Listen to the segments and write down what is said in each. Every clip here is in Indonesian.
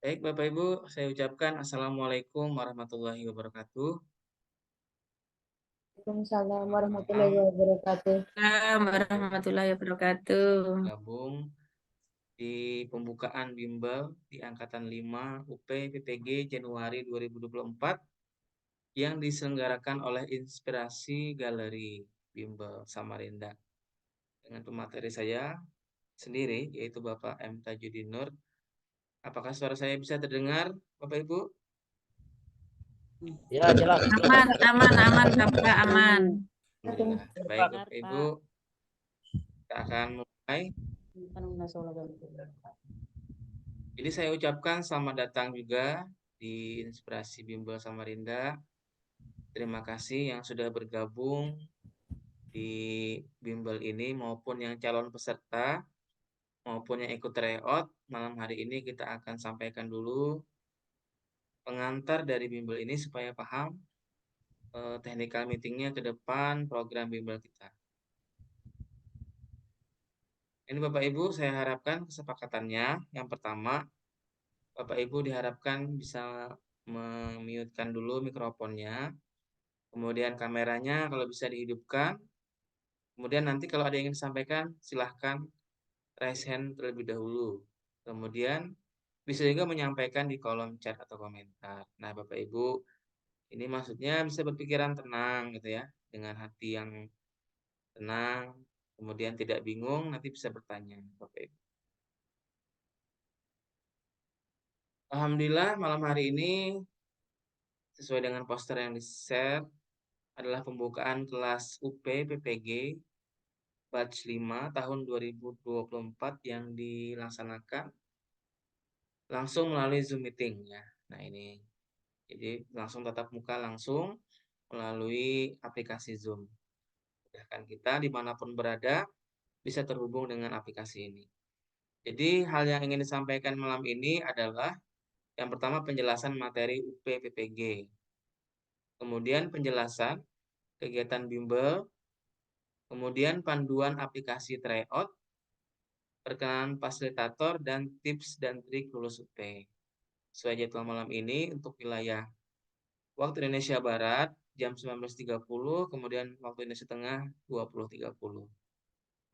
Baik, Bapak Ibu, saya ucapkan Assalamualaikum warahmatullahi wabarakatuh. Waalaikumsalam Selamat warahmatullahi malam, wabarakatuh. Bapak Assalamualaikum Ibu, warahmatullahi wabarakatuh. gabung di pembukaan bimbel di Angkatan 5 UP PPG Januari 2024 yang diselenggarakan oleh Inspirasi Galeri Bimbel Samarinda. Dengan pemateri saya sendiri, yaitu Bapak M. Tajudin Nur. Apakah suara saya bisa terdengar, Bapak Ibu? Ya, jelas. Aman, aman, aman, Bapak, aman. Alhamdulillah. Baik, Bapak Ibu, kita akan mulai. Jadi saya ucapkan selamat datang juga di Inspirasi Bimbel Samarinda. Terima kasih yang sudah bergabung di bimbel ini maupun yang calon peserta maupun yang ikut tryout. Malam hari ini kita akan sampaikan dulu pengantar dari bimbel ini supaya paham technical meetingnya ke depan program bimbel kita. Ini Bapak Ibu, saya harapkan kesepakatannya. Yang pertama, Bapak Ibu diharapkan bisa memute-kan dulu mikrofonnya. Kemudian kameranya kalau bisa dihidupkan. Kemudian nanti kalau ada yang ingin disampaikan, silahkan raise hand terlebih dahulu. Kemudian bisa juga menyampaikan di kolom chat atau komentar. Nah, Bapak Ibu, ini maksudnya bisa berpikiran tenang gitu ya, dengan hati yang tenang, kemudian tidak bingung, nanti bisa bertanya, Bapak Ibu. Alhamdulillah malam hari ini sesuai dengan poster yang di-share adalah pembukaan kelas UP PPG batch 5 tahun 2024 yang dilaksanakan langsung melalui Zoom meeting ya. Nah ini, jadi langsung tatap muka langsung melalui aplikasi Zoom. Mudahkan kita dimanapun berada bisa terhubung dengan aplikasi ini. Jadi hal yang ingin disampaikan malam ini adalah yang pertama penjelasan materi UP PPG. Kemudian penjelasan kegiatan bimbel, kemudian panduan aplikasi tryout, perkenalan fasilitator, dan tips dan trik lulus UP. Sesuai jadwal malam ini untuk wilayah waktu Indonesia Barat jam 19.30, kemudian waktu Indonesia Tengah 20.30.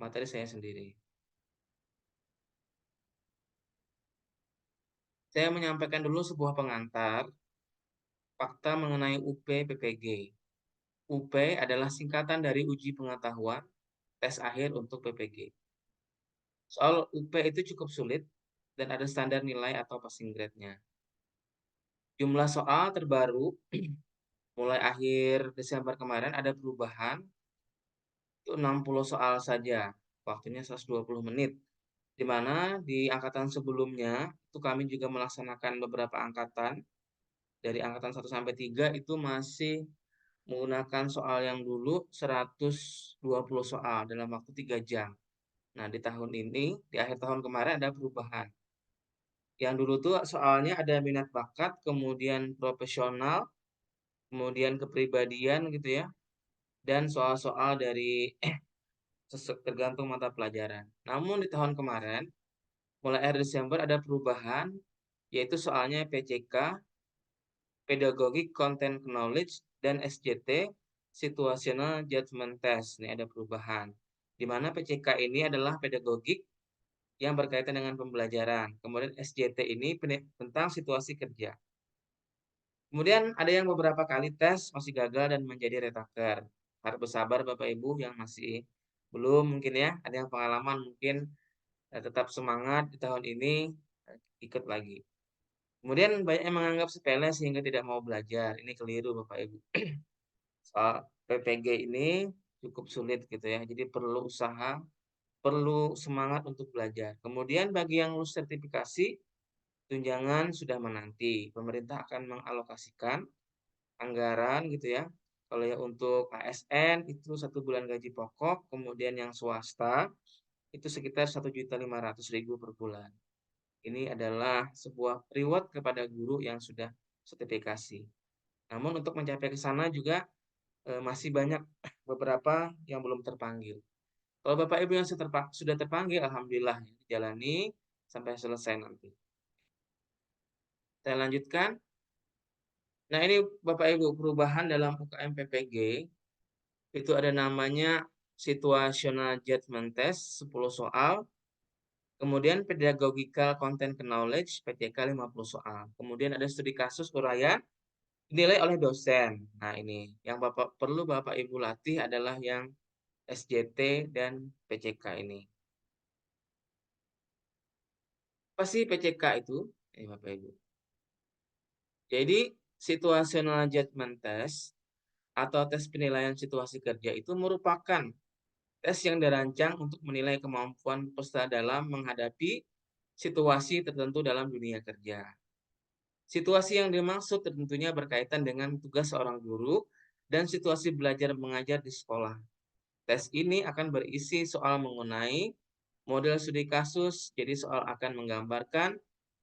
Materi saya sendiri. Saya menyampaikan dulu sebuah pengantar fakta mengenai UP PPG. UP adalah singkatan dari uji pengetahuan tes akhir untuk PPG. Soal UP itu cukup sulit dan ada standar nilai atau passing grade-nya. Jumlah soal terbaru mulai akhir Desember kemarin ada perubahan, itu 60 soal saja, waktunya 120 menit. Di mana di angkatan sebelumnya itu kami juga melaksanakan beberapa angkatan, dari angkatan 1 sampai 3 itu masih menggunakan soal yang dulu 120 soal dalam waktu 3 jam. Nah, di tahun ini, di akhir tahun kemarin ada perubahan. Yang dulu tuh soalnya ada minat bakat, kemudian profesional, kemudian kepribadian gitu ya, dan soal-soal dari tergantung mata pelajaran. Namun di tahun kemarin, mulai akhir Desember ada perubahan, yaitu soalnya PCK, Pedagogic Content Knowledge, dan SJT, Situational Judgment Test. Ini ada perubahan. Di mana PCK ini adalah pedagogik yang berkaitan dengan pembelajaran. Kemudian SJT ini tentang situasi kerja. Kemudian ada yang beberapa kali tes masih gagal dan menjadi retaker. Harus bersabar Bapak Ibu yang masih belum mungkin ya, ada yang pengalaman mungkin tetap semangat di tahun ini ikut lagi. Kemudian banyak yang menganggap sepele sehingga tidak mau belajar. Ini keliru Bapak Ibu. Soal PPG ini cukup sulit gitu ya. Jadi perlu usaha, perlu semangat untuk belajar. Kemudian bagi yang lulus sertifikasi, tunjangan sudah menanti. Pemerintah akan mengalokasikan anggaran gitu ya. Kalau ya untuk ASN itu 1 bulan gaji pokok, kemudian yang swasta itu sekitar 1.500.000 per bulan. Ini adalah sebuah reward kepada guru yang sudah sertifikasi. Namun untuk mencapai ke sana juga masih banyak beberapa yang belum terpanggil. Kalau Bapak Ibu yang sudah terpanggil, alhamdulillah dijalani sampai selesai nanti. Saya lanjutkan. Nah, ini Bapak Ibu, perubahan dalam UKM PPG itu ada namanya situational judgment test 10 soal, kemudian pedagogical content knowledge PTK 50 soal. Kemudian ada studi kasus uraian dinilai oleh dosen. Nah, ini yang perlu Bapak Ibu latih adalah yang SJT dan PCK ini. Apa sih PCK itu? Bapak Ibu. Jadi, situational judgment test atau tes penilaian situasi kerja itu merupakan tes yang dirancang untuk menilai kemampuan peserta dalam menghadapi situasi tertentu dalam dunia kerja. Situasi yang dimaksud tentunya berkaitan dengan tugas seorang guru dan situasi belajar mengajar di sekolah. Tes ini akan berisi soal mengenai model studi kasus, jadi soal akan menggambarkan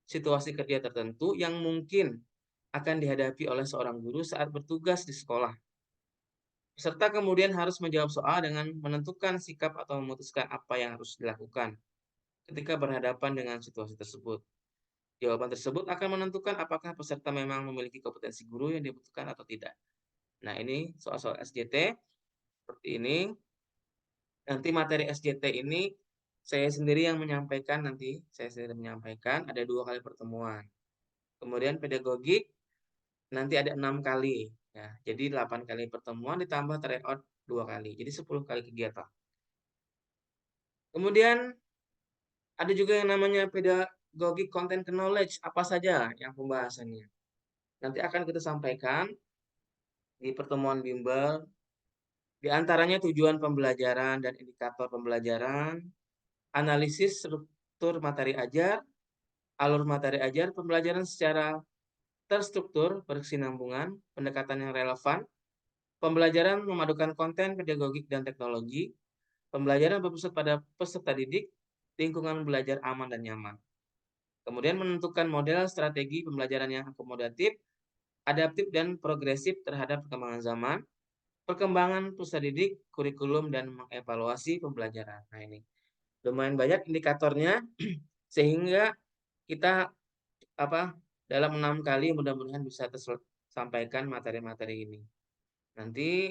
situasi kerja tertentu yang mungkin akan dihadapi oleh seorang guru saat bertugas di sekolah. Peserta kemudian harus menjawab soal dengan menentukan sikap atau memutuskan apa yang harus dilakukan ketika berhadapan dengan situasi tersebut. Jawaban tersebut akan menentukan apakah peserta memang memiliki kompetensi guru yang dibutuhkan atau tidak. Nah, ini soal-soal SJT seperti ini. Nanti materi SJT ini saya sendiri yang menyampaikan nanti. Saya sendiri menyampaikan, ada 2 kali pertemuan. Kemudian pedagogik nanti ada 6 kali. Ya, jadi 8 kali pertemuan ditambah tryout 2 kali. Jadi 10 kali kegiatan. Kemudian ada juga yang namanya pedagogic content knowledge. Apa saja yang pembahasannya? Nanti akan kita sampaikan di pertemuan bimbel. Di antaranya tujuan pembelajaran dan indikator pembelajaran, analisis struktur materi ajar, alur materi ajar, pembelajaran secara terstruktur, berkesinambungan, pendekatan yang relevan, pembelajaran memadukan konten, pedagogik, dan teknologi, pembelajaran berpusat pada peserta didik, lingkungan belajar aman dan nyaman. Kemudian menentukan model strategi pembelajaran yang akomodatif, adaptif, dan progresif terhadap perkembangan zaman, perkembangan peserta didik, kurikulum, dan mengevaluasi pembelajaran. Nah, ini lumayan banyak indikatornya, sehingga kita dalam 6 kali mudah-mudahan bisa tersampaikan materi-materi ini. Nanti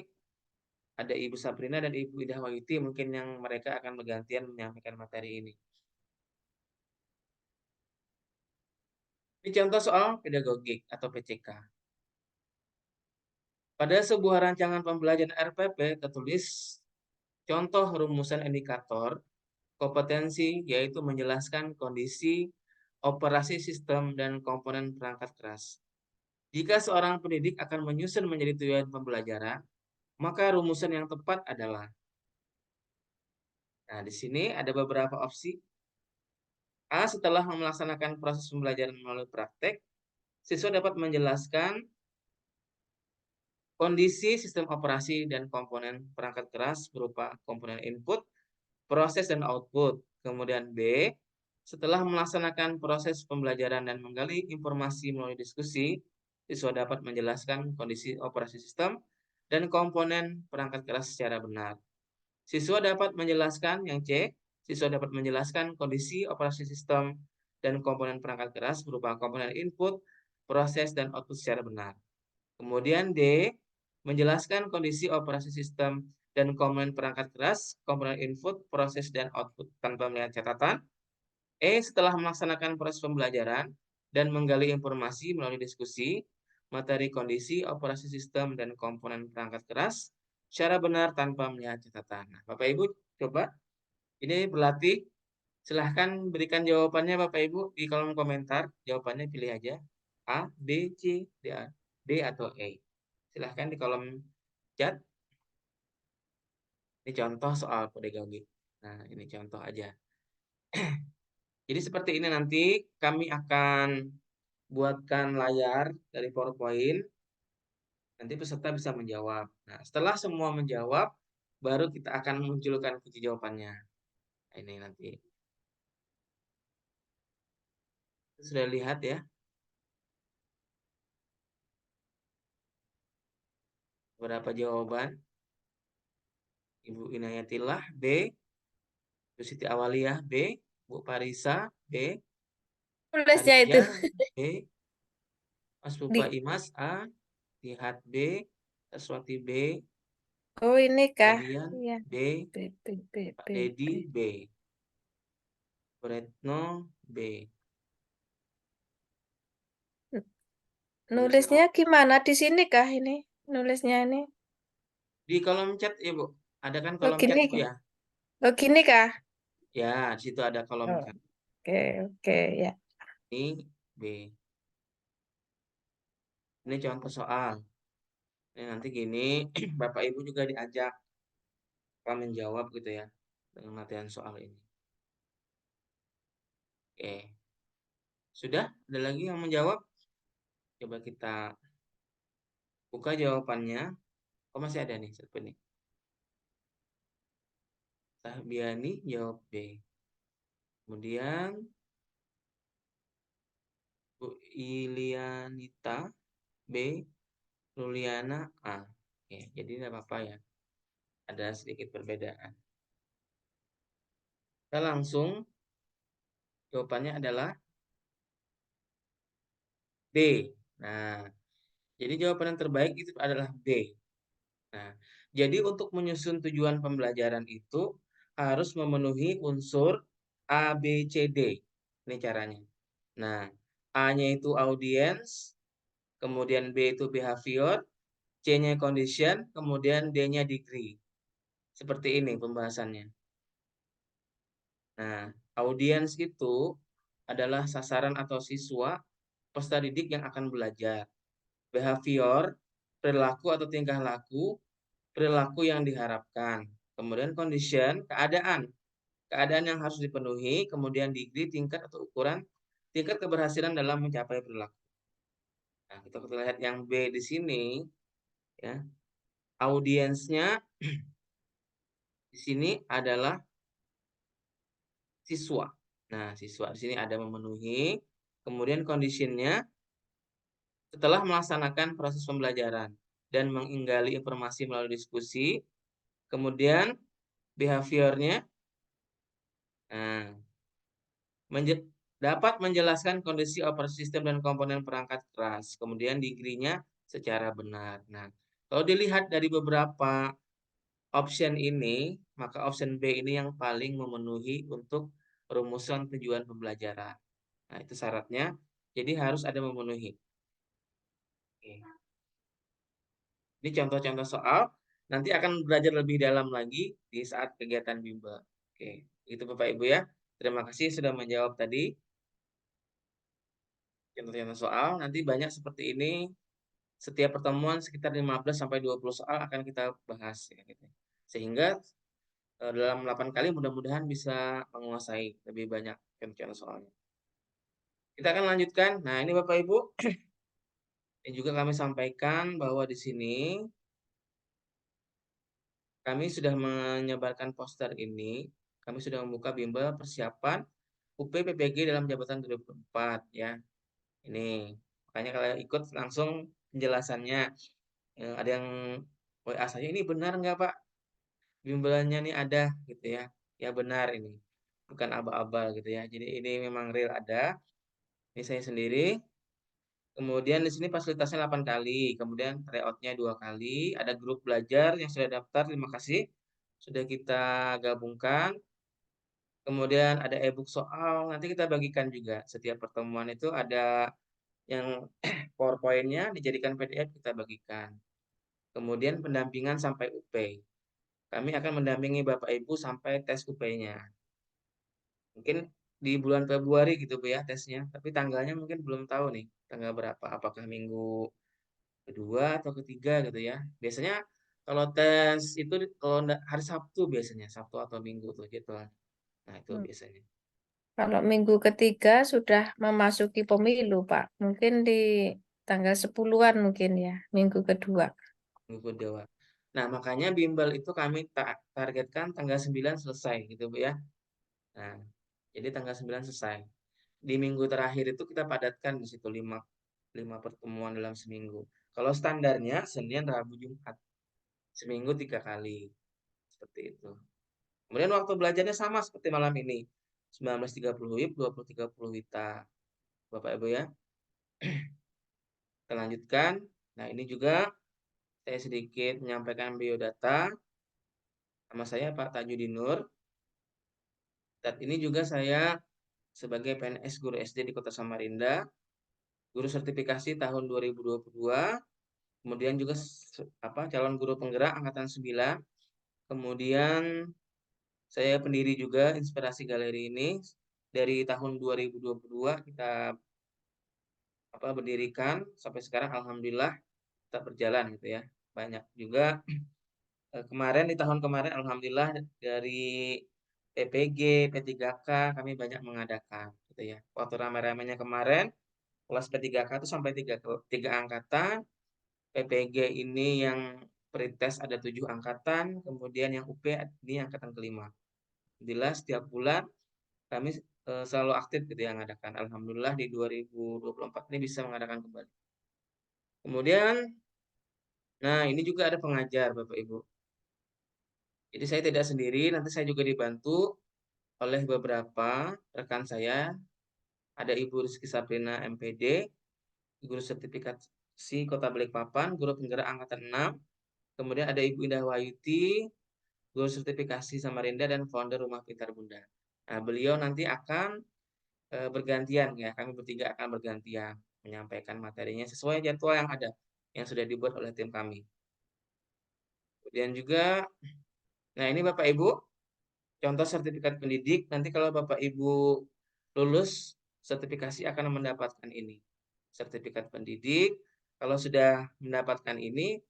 ada Ibu Sabrina dan Ibu Ida Wahiti mungkin yang mereka akan bergantian menyampaikan materi ini. Ini contoh soal pedagogik atau PCK. Pada sebuah rancangan pembelajaran RPP tertulis contoh rumusan indikator kompetensi, yaitu menjelaskan kondisi operasi sistem dan komponen perangkat keras. Jika seorang pendidik akan menyusun menjadi tujuan pembelajaran, maka rumusan yang tepat adalah. Nah, di sini ada beberapa opsi. A. Setelah melaksanakan proses pembelajaran melalui praktek, siswa dapat menjelaskan kondisi sistem operasi dan komponen perangkat keras berupa komponen input, proses, dan output. Kemudian B. Setelah melaksanakan proses pembelajaran dan menggali informasi melalui diskusi, siswa dapat menjelaskan kondisi operasi sistem dan komponen perangkat keras secara benar. Siswa dapat menjelaskan yang C. Siswa dapat menjelaskan kondisi operasi sistem dan komponen perangkat keras berupa komponen input, proses, dan output secara benar. Kemudian D. Menjelaskan kondisi operasi sistem dan komponen perangkat keras, komponen input, proses, dan output tanpa melihat catatan. E. Setelah melaksanakan proses pembelajaran dan menggali informasi melalui diskusi, materi kondisi, operasi sistem, dan komponen perangkat keras secara benar tanpa melihat catatan. Nah, Bapak Ibu coba ini berlatih. Silahkan berikan jawabannya Bapak Ibu di kolom komentar. Jawabannya pilih aja A, B, C, D atau E. Silahkan di kolom chat. Ini contoh soal pedagogi. Nah, ini contoh aja. Jadi seperti ini nanti kami akan buatkan layar dari PowerPoint. Nanti peserta bisa menjawab. Nah, setelah semua menjawab, baru kita akan munculkan kunci jawabannya. Nah, ini nanti. Sudah lihat ya, beberapa jawaban. Ibu Inayatillah, B. Bu Siti Awaliyah, B. Bu Parisa, B. Tulis ya itu. Khadijah, B. Mas Pupa Di, Imas A, Nihat B, Saswati B, oh ini kah? Lilian Iya. B, B, B, B, Pak B, B. Dedi B, Retno B. Udah siap? Nulisnya gimana di sini kah ini? Nulisnya ini. Di kolom chat ya, Bu. Ada kan Oh kolom chat, gini Bu kah? ya? Oh gini kah? Ya, di situ ada kolom Oh, chat. oke, oke, ya. Ini B. Ini contoh soal. Ini nanti gini, Bapak Ibu juga diajak menjawab gitu ya dengan latihan soal ini. Oke, sudah? Ada lagi yang menjawab? Coba kita buka jawabannya. Oh, masih ada nih satu nih. Sahbiani jawab B. Kemudian Bu Ilianita B. Luliana A. Oke, jadi tidak apa-apa ya. Ada sedikit perbedaan. Kita langsung jawabannya adalah B. Nah, jadi jawaban yang terbaik itu adalah B. Nah, jadi untuk menyusun tujuan pembelajaran itu harus memenuhi unsur A, B, C, D. Ini caranya. Nah, A-nya itu audience, kemudian B itu behavior, C-nya condition, kemudian D-nya degree. Seperti ini pembahasannya. Nah, audience itu adalah sasaran atau siswa peserta didik yang akan belajar. Behavior, perilaku atau tingkah laku, perilaku yang diharapkan. Kemudian condition, keadaan yang harus dipenuhi, kemudian degree, tingkat atau ukuran, tingkat keberhasilan dalam mencapai perilaku. Nah, kita lihat yang B di sini, ya. Audiensnya di sini adalah siswa. Nah, siswa di sini ada memenuhi, kemudian conditionnya setelah melaksanakan proses pembelajaran dan menggali informasi melalui diskusi, kemudian behaviornya, nah, dapat menjelaskan kondisi operasi sistem dan komponen perangkat keras, kemudian degree-nya secara benar. Nah, kalau dilihat dari beberapa option ini, maka option B ini yang paling memenuhi untuk perumusan tujuan pembelajaran. Nah, itu syaratnya. Jadi harus ada memenuhi. Oke. Ini contoh-contoh soal. Nanti akan belajar lebih dalam lagi di saat kegiatan bimbel. Oke, itu Bapak Ibu ya. Terima kasih sudah menjawab tadi contoh-contoh soal. Nanti banyak seperti ini. Setiap pertemuan sekitar 15 sampai 20 soal akan kita bahas ya gitu. Sehingga dalam 8 kali mudah-mudahan bisa menguasai lebih banyak contoh-contoh soalnya. Kita akan lanjutkan. Nah, ini Bapak Ibu, yang juga kami sampaikan bahwa di sini kami sudah menyebarkan poster ini. Kami sudah membuka bimbel persiapan UP PPG dalam jabatan 2024 ya. Ini makanya kalau ikut langsung penjelasannya. Ada yang WA saya, ini benar nggak Pak? Bimbelannya nih ada gitu ya. Ya benar ini. Bukan abal-abal gitu ya. Jadi ini memang real ada. Ini saya sendiri. Kemudian di sini fasilitasnya 8 kali. Kemudian tryout-nya 2 kali. Ada grup belajar yang sudah daftar. Terima kasih. Sudah kita gabungkan. Kemudian ada e-book soal. Nanti kita bagikan juga. Setiap pertemuan itu ada yang PowerPoint-nya dijadikan PDF kita bagikan. Kemudian pendampingan sampai UP. Kami akan mendampingi Bapak Ibu sampai tes UP-nya. Mungkin di bulan Februari gitu Bu ya tesnya, tapi tanggalnya mungkin belum tahu nih tanggal berapa. Apakah minggu kedua atau ketiga gitu ya. Biasanya kalau tes itu kalau hari Sabtu biasanya, Sabtu atau Minggu tuh gitu. Nah, itu Hmm. biasanya. Kalau minggu ketiga sudah memasuki pemilu, Pak. Mungkin di tanggal 10-an mungkin ya, minggu kedua. Minggu kedua. Nah, makanya bimbel itu kami targetkan tanggal 9 selesai gitu Bu ya. Nah, jadi tanggal 9 selesai. Di minggu terakhir itu kita padatkan di situ 5 pertemuan dalam seminggu. Kalau standarnya Senin, Rabu, Jumat. Seminggu 3 kali. Seperti itu. Kemudian waktu belajarnya sama seperti malam ini. 19.30 WIB, 20.30 WITA. Bapak Ibu ya. Kita lanjutkan. Nah, ini juga saya sedikit menyampaikan biodata. Nama saya Pak Tajudin Nur. Dan ini juga saya sebagai PNS guru SD di Kota Samarinda, guru sertifikasi tahun 2022, kemudian juga calon guru penggerak angkatan 9. Kemudian saya pendiri juga Inspirasi Galeri ini dari tahun 2022 kita berdirikan sampai sekarang alhamdulillah tetap berjalan gitu ya. Banyak juga kemarin di tahun kemarin alhamdulillah dari PPG, P3K kami banyak mengadakan gitu ya. Waktu ramai-ramainya kemarin kelas P3K itu sampai tiga angkatan, PPG ini yang pretest ada 7 angkatan, kemudian yang UP ini angkatan kelima. Alhamdulillah setiap bulan kami selalu aktif gitu yang mengadakan. Alhamdulillah di 2024 ini bisa mengadakan kembali. Kemudian, nah ini juga ada pengajar Bapak Ibu. Jadi saya tidak sendiri, nanti saya juga dibantu oleh beberapa rekan saya. Ada Ibu Rizky Sabrina MPD, guru sertifikasi Kota Balikpapan, guru penggerak angkatan 6. Kemudian ada Ibu Indah Wayuti, guru sertifikasi Samarinda dan founder Rumah Pintar Bunda. Nah, beliau nanti akan bergantian ya, kami bertiga akan bergantian menyampaikan materinya sesuai jadwal yang ada, yang sudah dibuat oleh tim kami. Kemudian juga, nah ini Bapak Ibu, contoh sertifikat pendidik, nanti kalau Bapak Ibu lulus sertifikasi akan mendapatkan ini. Sertifikat pendidik, kalau sudah mendapatkan ini,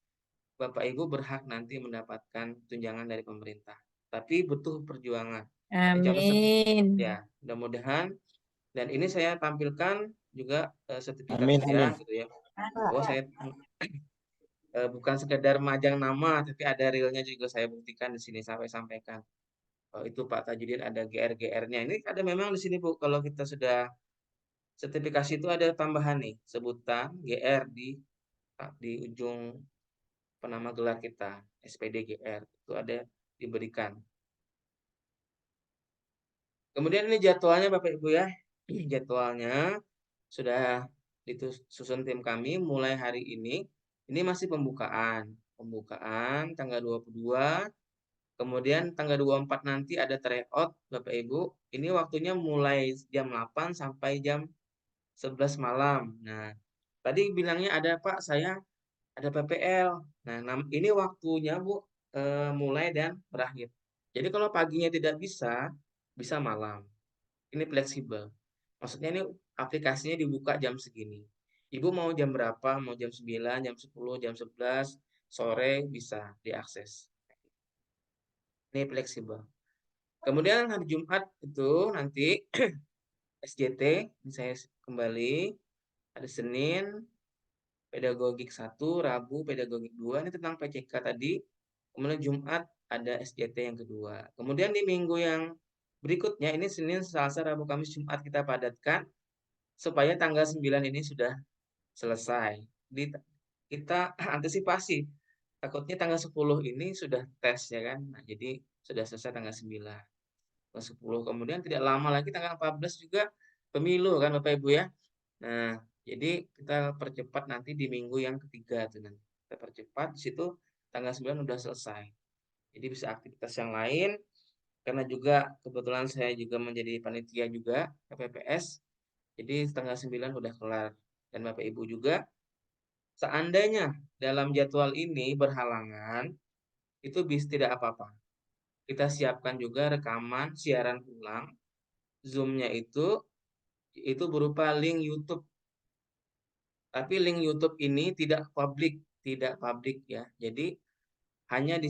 Bapak Ibu berhak nanti mendapatkan tunjangan dari pemerintah. Tapi butuh perjuangan. Ini contoh Amin. ya, mudah-mudahan dan ini saya tampilkan juga sertifikat Amin, saya amin. gitu ya. Bahwa saya bukan sekedar majang nama, tapi ada realnya juga saya buktikan di sini sampai sampaikan. Oh, itu Pak Tajudin ada GR-GR-nya. Ini ada memang di sini Bu, kalau kita sudah sertifikasi itu ada tambahan nih, sebutan GR di ujung penama gelar kita, SPD GR itu ada diberikan. Kemudian ini jadwalnya Bapak Ibu ya. Jadwalnya sudah disusun tim kami mulai hari ini. Ini masih pembukaan. Pembukaan tanggal 22, kemudian tanggal 24 nanti ada tryout Bapak Ibu. Ini waktunya mulai jam 8 sampai jam 11 malam. Nah, tadi bilangnya ada Pak, saya ada PPL. Nah, ini waktunya Bu mulai dan berakhir. Jadi kalau paginya tidak bisa, bisa malam. Ini fleksibel. Maksudnya ini aplikasinya dibuka jam segini. Ibu mau jam berapa? Mau jam 9, jam 10, jam 11, sore bisa diakses. Ini fleksibel. Kemudian hari Jumat itu nanti SJT, ini saya kembali. Hari Senin, pedagogik 1, Rabu, pedagogik 2. Ini tentang PCK tadi. Kemudian Jumat ada SJT yang kedua. Kemudian di minggu yang berikutnya, ini Senin, Selasa, Rabu, Kamis, Jumat kita padatkan supaya tanggal 9 ini sudah selesai. Kita antisipasi. Takutnya tanggal 10 ini sudah tes ya kan. Nah, jadi sudah selesai tanggal 9. Tanggal 10 kemudian tidak lama lagi tanggal 14 juga pemilu kan Bapak Ibu ya. Nah, jadi kita percepat nanti di minggu yang ketiga tuh nanti. Kita percepat di situ tanggal 9 udah selesai. Jadi bisa aktivitas yang lain karena juga kebetulan saya juga menjadi panitia juga KPPS. Jadi tanggal 9 udah kelar. Dan Bapak Ibu juga seandainya dalam jadwal ini berhalangan, itu bisa tidak apa-apa. Kita siapkan juga rekaman siaran ulang. Zoom-nya itu berupa link YouTube. Tapi link YouTube ini tidak publik ya. Jadi hanya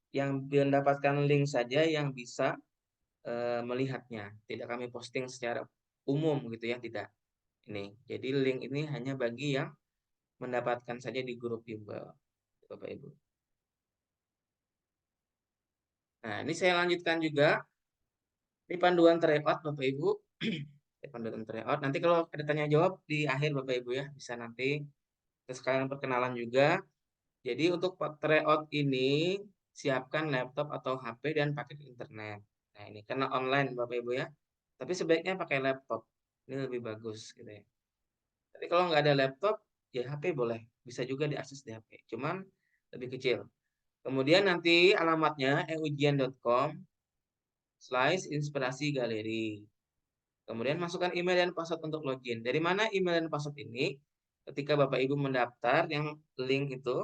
yang mendapatkan link saja yang bisa melihatnya. Tidak kami posting secara umum gitu ya, tidak. Ini. Jadi link ini hanya bagi yang mendapatkan saja di grup Bimbel, Bapak Ibu. Nah, ini saya lanjutkan juga. Ini panduan tryout Bapak Ibu. Panduan tryout. Nanti kalau ada tanya jawab di akhir Bapak Ibu ya, bisa nanti kita sekalian perkenalan juga. Jadi untuk tryout ini siapkan laptop atau HP dan paket internet. Nah, ini karena online Bapak Ibu ya. Tapi sebaiknya pakai laptop. Ini lebih bagus gitu ya. Tapi kalau nggak ada laptop, di HP boleh, bisa juga diakses di HP, cuman lebih kecil. Kemudian nanti alamatnya eujian.com/inspirasi galeri. Kemudian masukkan email dan password untuk login. Dari mana email dan password ini? Ketika Bapak Ibu mendaftar yang link itu,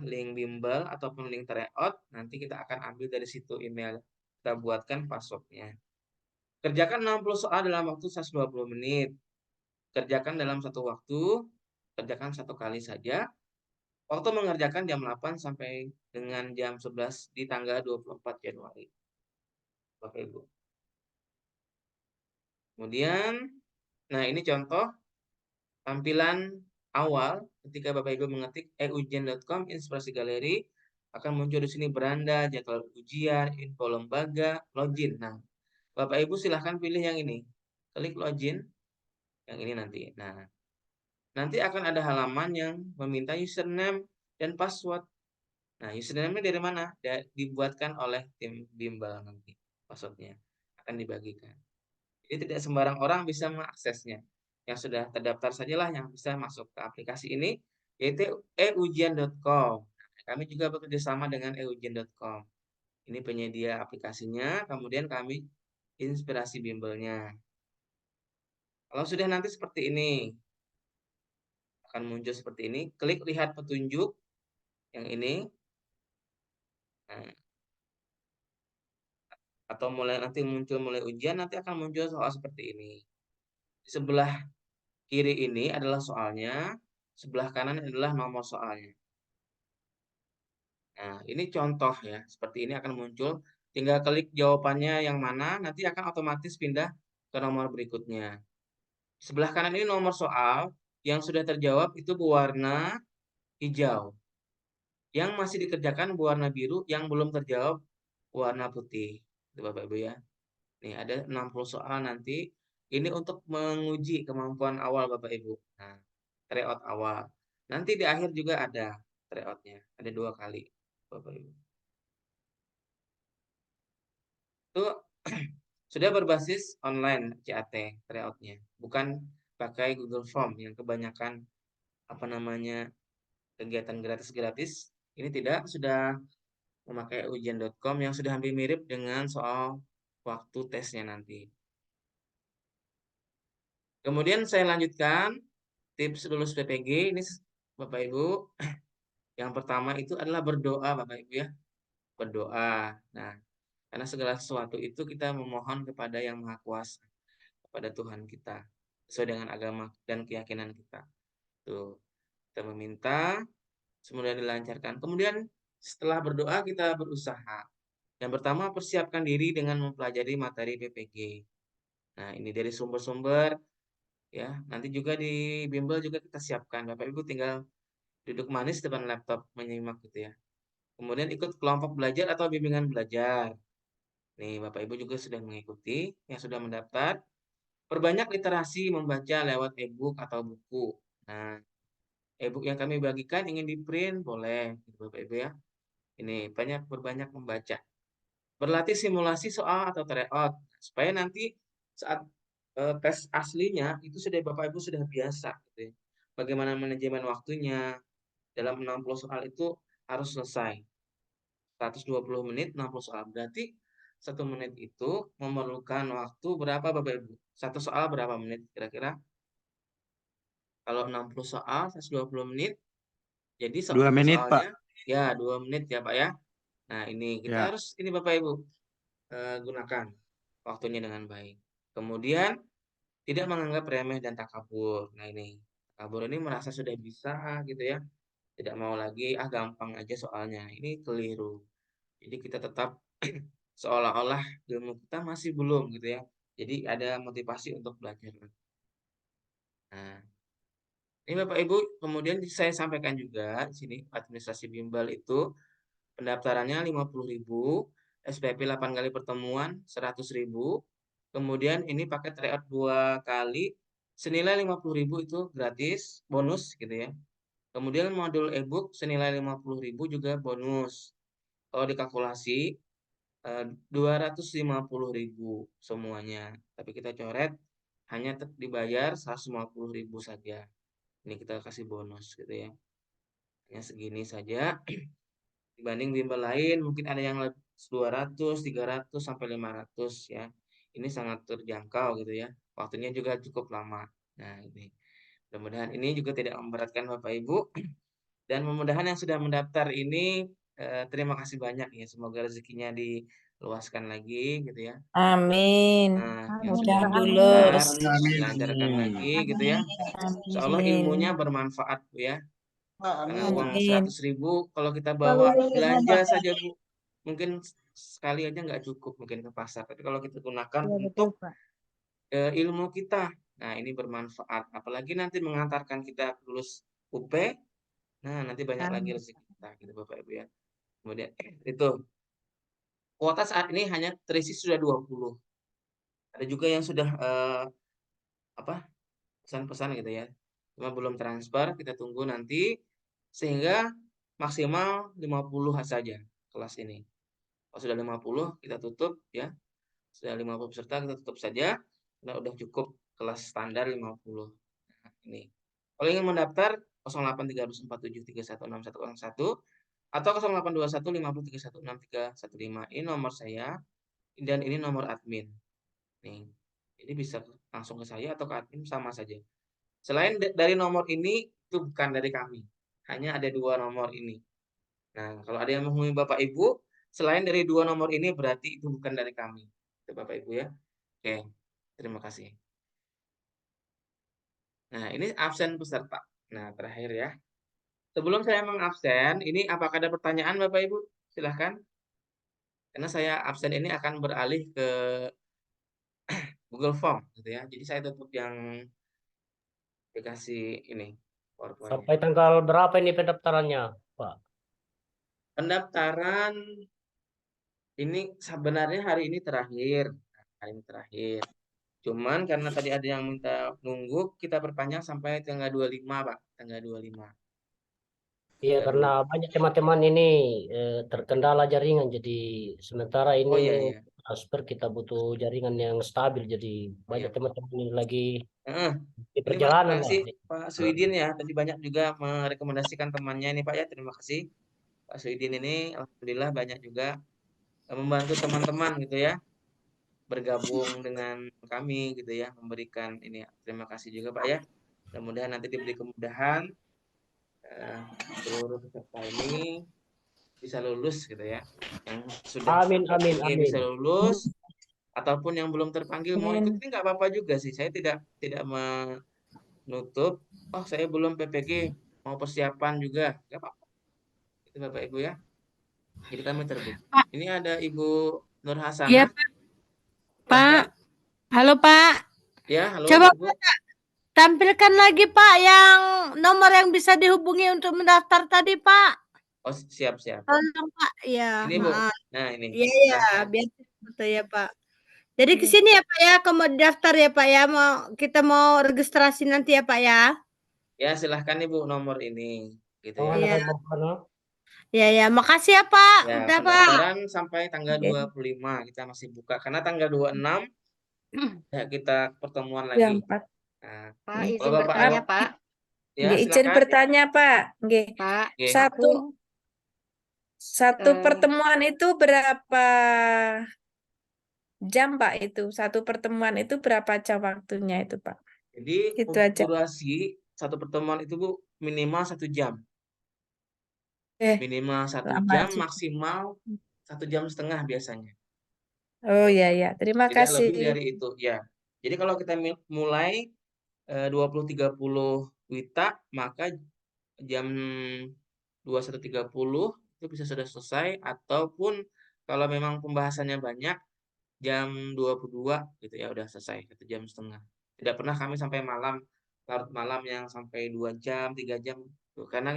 link bimbel ataupun link tryout, nanti kita akan ambil dari situ email. Kita buatkan passwordnya. Kerjakan 60 soal dalam waktu 120 menit. Kerjakan dalam satu waktu, kerjakan satu kali saja. Waktu mengerjakan jam 8 sampai dengan jam 11 di tanggal 24 Januari. Bapak Ibu. Kemudian, nah ini contoh tampilan awal ketika Bapak Ibu mengetik eujian.com inspirasi galeri akan muncul di sini beranda, jadwal ujian, info lembaga, login. Nah, Bapak Ibu silahkan pilih yang ini. Klik login yang ini nanti. Nah, nanti akan ada halaman yang meminta username dan password. Nah, username-nya dari mana? Dibuatkan oleh tim bimbel nanti. Passwordnya akan dibagikan. Jadi tidak sembarang orang bisa mengaksesnya. Yang sudah terdaftar sajalah yang bisa masuk ke aplikasi ini, yaitu eujian.com. Kami juga bekerja sama dengan eujian.com. Ini penyedia aplikasinya, kemudian kami inspirasi bimbelnya. Kalau sudah nanti seperti ini, akan muncul seperti ini. Klik lihat petunjuk yang ini. Nah, atau mulai nanti muncul mulai ujian, nanti akan muncul soal seperti ini. Di sebelah kiri ini adalah soalnya, sebelah kanan adalah nomor soalnya. Nah, ini contoh ya, seperti ini akan muncul. Tinggal klik jawabannya yang mana, nanti akan otomatis pindah ke nomor berikutnya. Sebelah kanan ini nomor soal, yang sudah terjawab itu berwarna hijau. Yang masih dikerjakan berwarna biru, yang belum terjawab warna putih. Itu Bapak Ibu ya. Nih, ada 60 soal nanti. Ini untuk menguji kemampuan awal Bapak Ibu. Nah, tryout awal. Nanti di akhir juga ada tryoutnya. Ada 2 kali Bapak Ibu. Itu sudah berbasis online CAT tryoutnya, bukan pakai Google Form yang kebanyakan kegiatan gratis-gratis. Ini tidak, sudah memakai ujian.com yang sudah hampir mirip dengan soal waktu tesnya nanti. Kemudian saya lanjutkan tips lulus PPG ini Bapak Ibu. Yang pertama itu adalah berdoa Bapak Ibu ya, berdoa. Nah, karena segala sesuatu itu kita memohon kepada Yang Maha Kuasa, kepada Tuhan kita sesuai dengan agama dan keyakinan kita. Tuh, kita meminta semoga dilancarkan. Kemudian setelah berdoa kita berusaha. Yang pertama persiapkan diri dengan mempelajari materi PPG. Nah, ini dari sumber-sumber ya. Nanti juga di bimbel juga kita siapkan. Bapak Ibu tinggal duduk manis depan laptop menyimak gitu ya. Kemudian ikut kelompok belajar atau bimbingan belajar. Nih, Bapak Ibu juga sudah mengikuti, yang sudah mendaftar. Perbanyak literasi membaca lewat e-book atau buku. Nah, e-book yang kami bagikan ingin di-print boleh, gitu Bapak Ibu ya. Ini berbanyak membaca. Berlatih simulasi soal atau tryout supaya nanti saat tes aslinya itu sudah Bapak Ibu sudah biasa gitu ya. Bagaimana manajemen waktunya dalam 60 soal itu harus selesai. 120 menit 60 soal. Berarti 1 menit itu memerlukan waktu berapa Bapak Ibu? Satu soal berapa menit kira-kira? Kalau 60 soal 120 menit, jadi Dua satu menit, Pak. soalnya ya 2 menit ya Pak ya. Nah ini kita Ya. harus ini Bapak Ibu gunakan waktunya dengan baik. Kemudian tidak menganggap remeh dan takabur. Nah ini takabur ini merasa sudah bisa gitu ya. Tidak mau lagi gampang aja soalnya. Ini keliru. Jadi kita tetap seolah-olah ilmu kita masih belum gitu ya. Jadi ada motivasi untuk belajar. Nah, ini Bapak Ibu, kemudian saya sampaikan juga di sini administrasi bimbel itu pendaftarannya 50.000, SPP 8 kali pertemuan 100.000. Kemudian ini pakai tryout 2 kali senilai 50.000 itu gratis, bonus gitu ya. Kemudian modul e-book senilai 50.000 juga bonus. Kalau dikalkulasi 250.000 semuanya. Tapi kita coret hanya dibayar 150.000 saja. Ini kita kasih bonus gitu ya. Hanya segini saja. Dibanding bimbel lain mungkin ada yang 200, 300 sampai 500 ya. Ini sangat terjangkau gitu ya. Waktunya juga cukup lama. Nah, ini. Mudah-mudahan ini juga tidak memberatkan Bapak Ibu dan mudah-mudahan yang sudah mendaftar ini terima kasih banyak ya. Semoga rezekinya diluaskan lagi gitu ya. Amin. Nah, yang sudah Mudah mendaftar lulus. Amin, dilancarkan amin. lagi gitu ya. Insya Allah ilmunya Amin. bermanfaat Bu ya. Karena uang Amin. 100.000 kalau kita bawa belanja saja Bu, mungkin sekali aja nggak cukup mungkin ke pasar. Tapi kalau kita gunakan Iya betul, untuk Pak. ilmu kita, nah ini bermanfaat. Apalagi nanti mengantarkan kita lulus UP, nah nanti banyak lagi Amin. rezeki kita gitu Bapak Ibu ya. Kemudian itu kuota saat ini hanya terisi sudah 20. Ada juga yang sudah apa pesan-pesan gitu ya. Cuma belum transfer, kita tunggu nanti sehingga maksimal 50 saja kelas ini. Kalau sudah 50 kita tutup ya. Sudah 50 peserta kita tutup saja. Nah, udah cukup kelas standar 50. Nah, ini. Kalau ingin mendaftar 081347316101 atau 082150316315. Ini nomor saya dan ini nomor admin. Nih. Jadi bisa langsung ke saya atau ke admin sama saja. Selain dari nomor ini itu bukan dari kami. Hanya ada dua nomor ini. Nah, kalau ada yang menghubungi Bapak Ibu, selain dari dua nomor ini berarti itu bukan dari kami. Itu Bapak Ibu ya. Oke, terima kasih. Nah, ini absen peserta. Nah, terakhir ya. Sebelum saya mengabsen, ini apakah ada pertanyaan Bapak Ibu? Silahkan. Karena saya absen ini akan beralih ke Google Form gitu ya. Jadi saya tutup yang aplikasi ini, PowerPoint-nya. Sampai tanggal berapa ini pendaftarannya, Pak? Pendaftaran ini sebenarnya hari ini terakhir. Hari ini terakhir. Cuman karena tadi ada yang minta nunggu, kita perpanjang sampai tanggal 25, Pak. Tanggal 25. Iya, Tanggal karena 25. banyak teman-teman ini terkendala jaringan. Jadi sementara ini Oh iya iya. transfer kita butuh jaringan yang stabil. Jadi banyak Iya. teman-teman ini lagi Heeh. di Ini terima perjalanan lah. kasih Pak Suidin ya. Tadi banyak juga merekomendasikan temannya ini Pak ya. Terima kasih. Pak Suidin ini alhamdulillah banyak juga membantu teman-teman gitu ya. Bergabung dengan kami gitu ya. Memberikan ini ya. Terima kasih juga Pak ya. Mudah-mudahan nanti diberi kemudahan eh, seluruh peserta ini bisa lulus gitu ya. Yang sudah Amin, amin, PPG bisa amin. lulus ataupun yang belum terpanggil mau ikut Amin. ini nggak apa-apa juga sih. Saya tidak tidak menutup. Oh saya belum PPG mau persiapan juga nggak apa-apa. Itu Bapak Ibu ya. Jadi kami terbuka. Pak, Ini ada Ibu Nur iya Hasanah. Pak. Silahkan. Halo Pak. Ya halo Coba Ibu. tampilkan lagi Pak yang nomor yang bisa dihubungi untuk mendaftar tadi Pak. Oh siap siap. Tolong Pak. Iya, Ini Bu. maaf. Nah ini Iya ya, silahkan. biar betul ya Pak. Jadi ke Iya. sini ya Pak ya, ke mau daftar ya Pak ya, kita mau registrasi nanti ya Pak ya. Ya silahkan Ibu nomor ini gitu Oh, ya. anak Iya, saya mau. iya ya. Makasih ya Pak. Ya, Udah Pak. pendaftaran sampai tanggal Oke. 25 kita masih buka karena tanggal 26 ya kita pertemuan Ya, lagi. 4. Nah, Pak, kalau izin Bapak bertanya, Pak, Pak. ya nggih, izin silakan. bertanya, Pak. Nggih. Pak, Oke. Satu aku satu eh, pertemuan itu berapa jam, Pak, itu? Satu pertemuan itu berapa jam waktunya itu, Pak? Jadi Itu untuk aja. durasi satu pertemuan itu Bu minimal 1 jam. Minimal satu Lama jam, juga. maksimal 1,5 jam biasanya. Oh ya ya, terima Tidak kasih. lebih dari itu ya. Jadi kalau kita mulai 20.30 WITA, maka jam 21.30 itu bisa sudah selesai ataupun kalau memang pembahasannya banyak jam 22 gitu ya udah selesai 1,5 jam. Tidak pernah kami sampai malam larut malam yang sampai 2 jam, 3 jam tuh, karena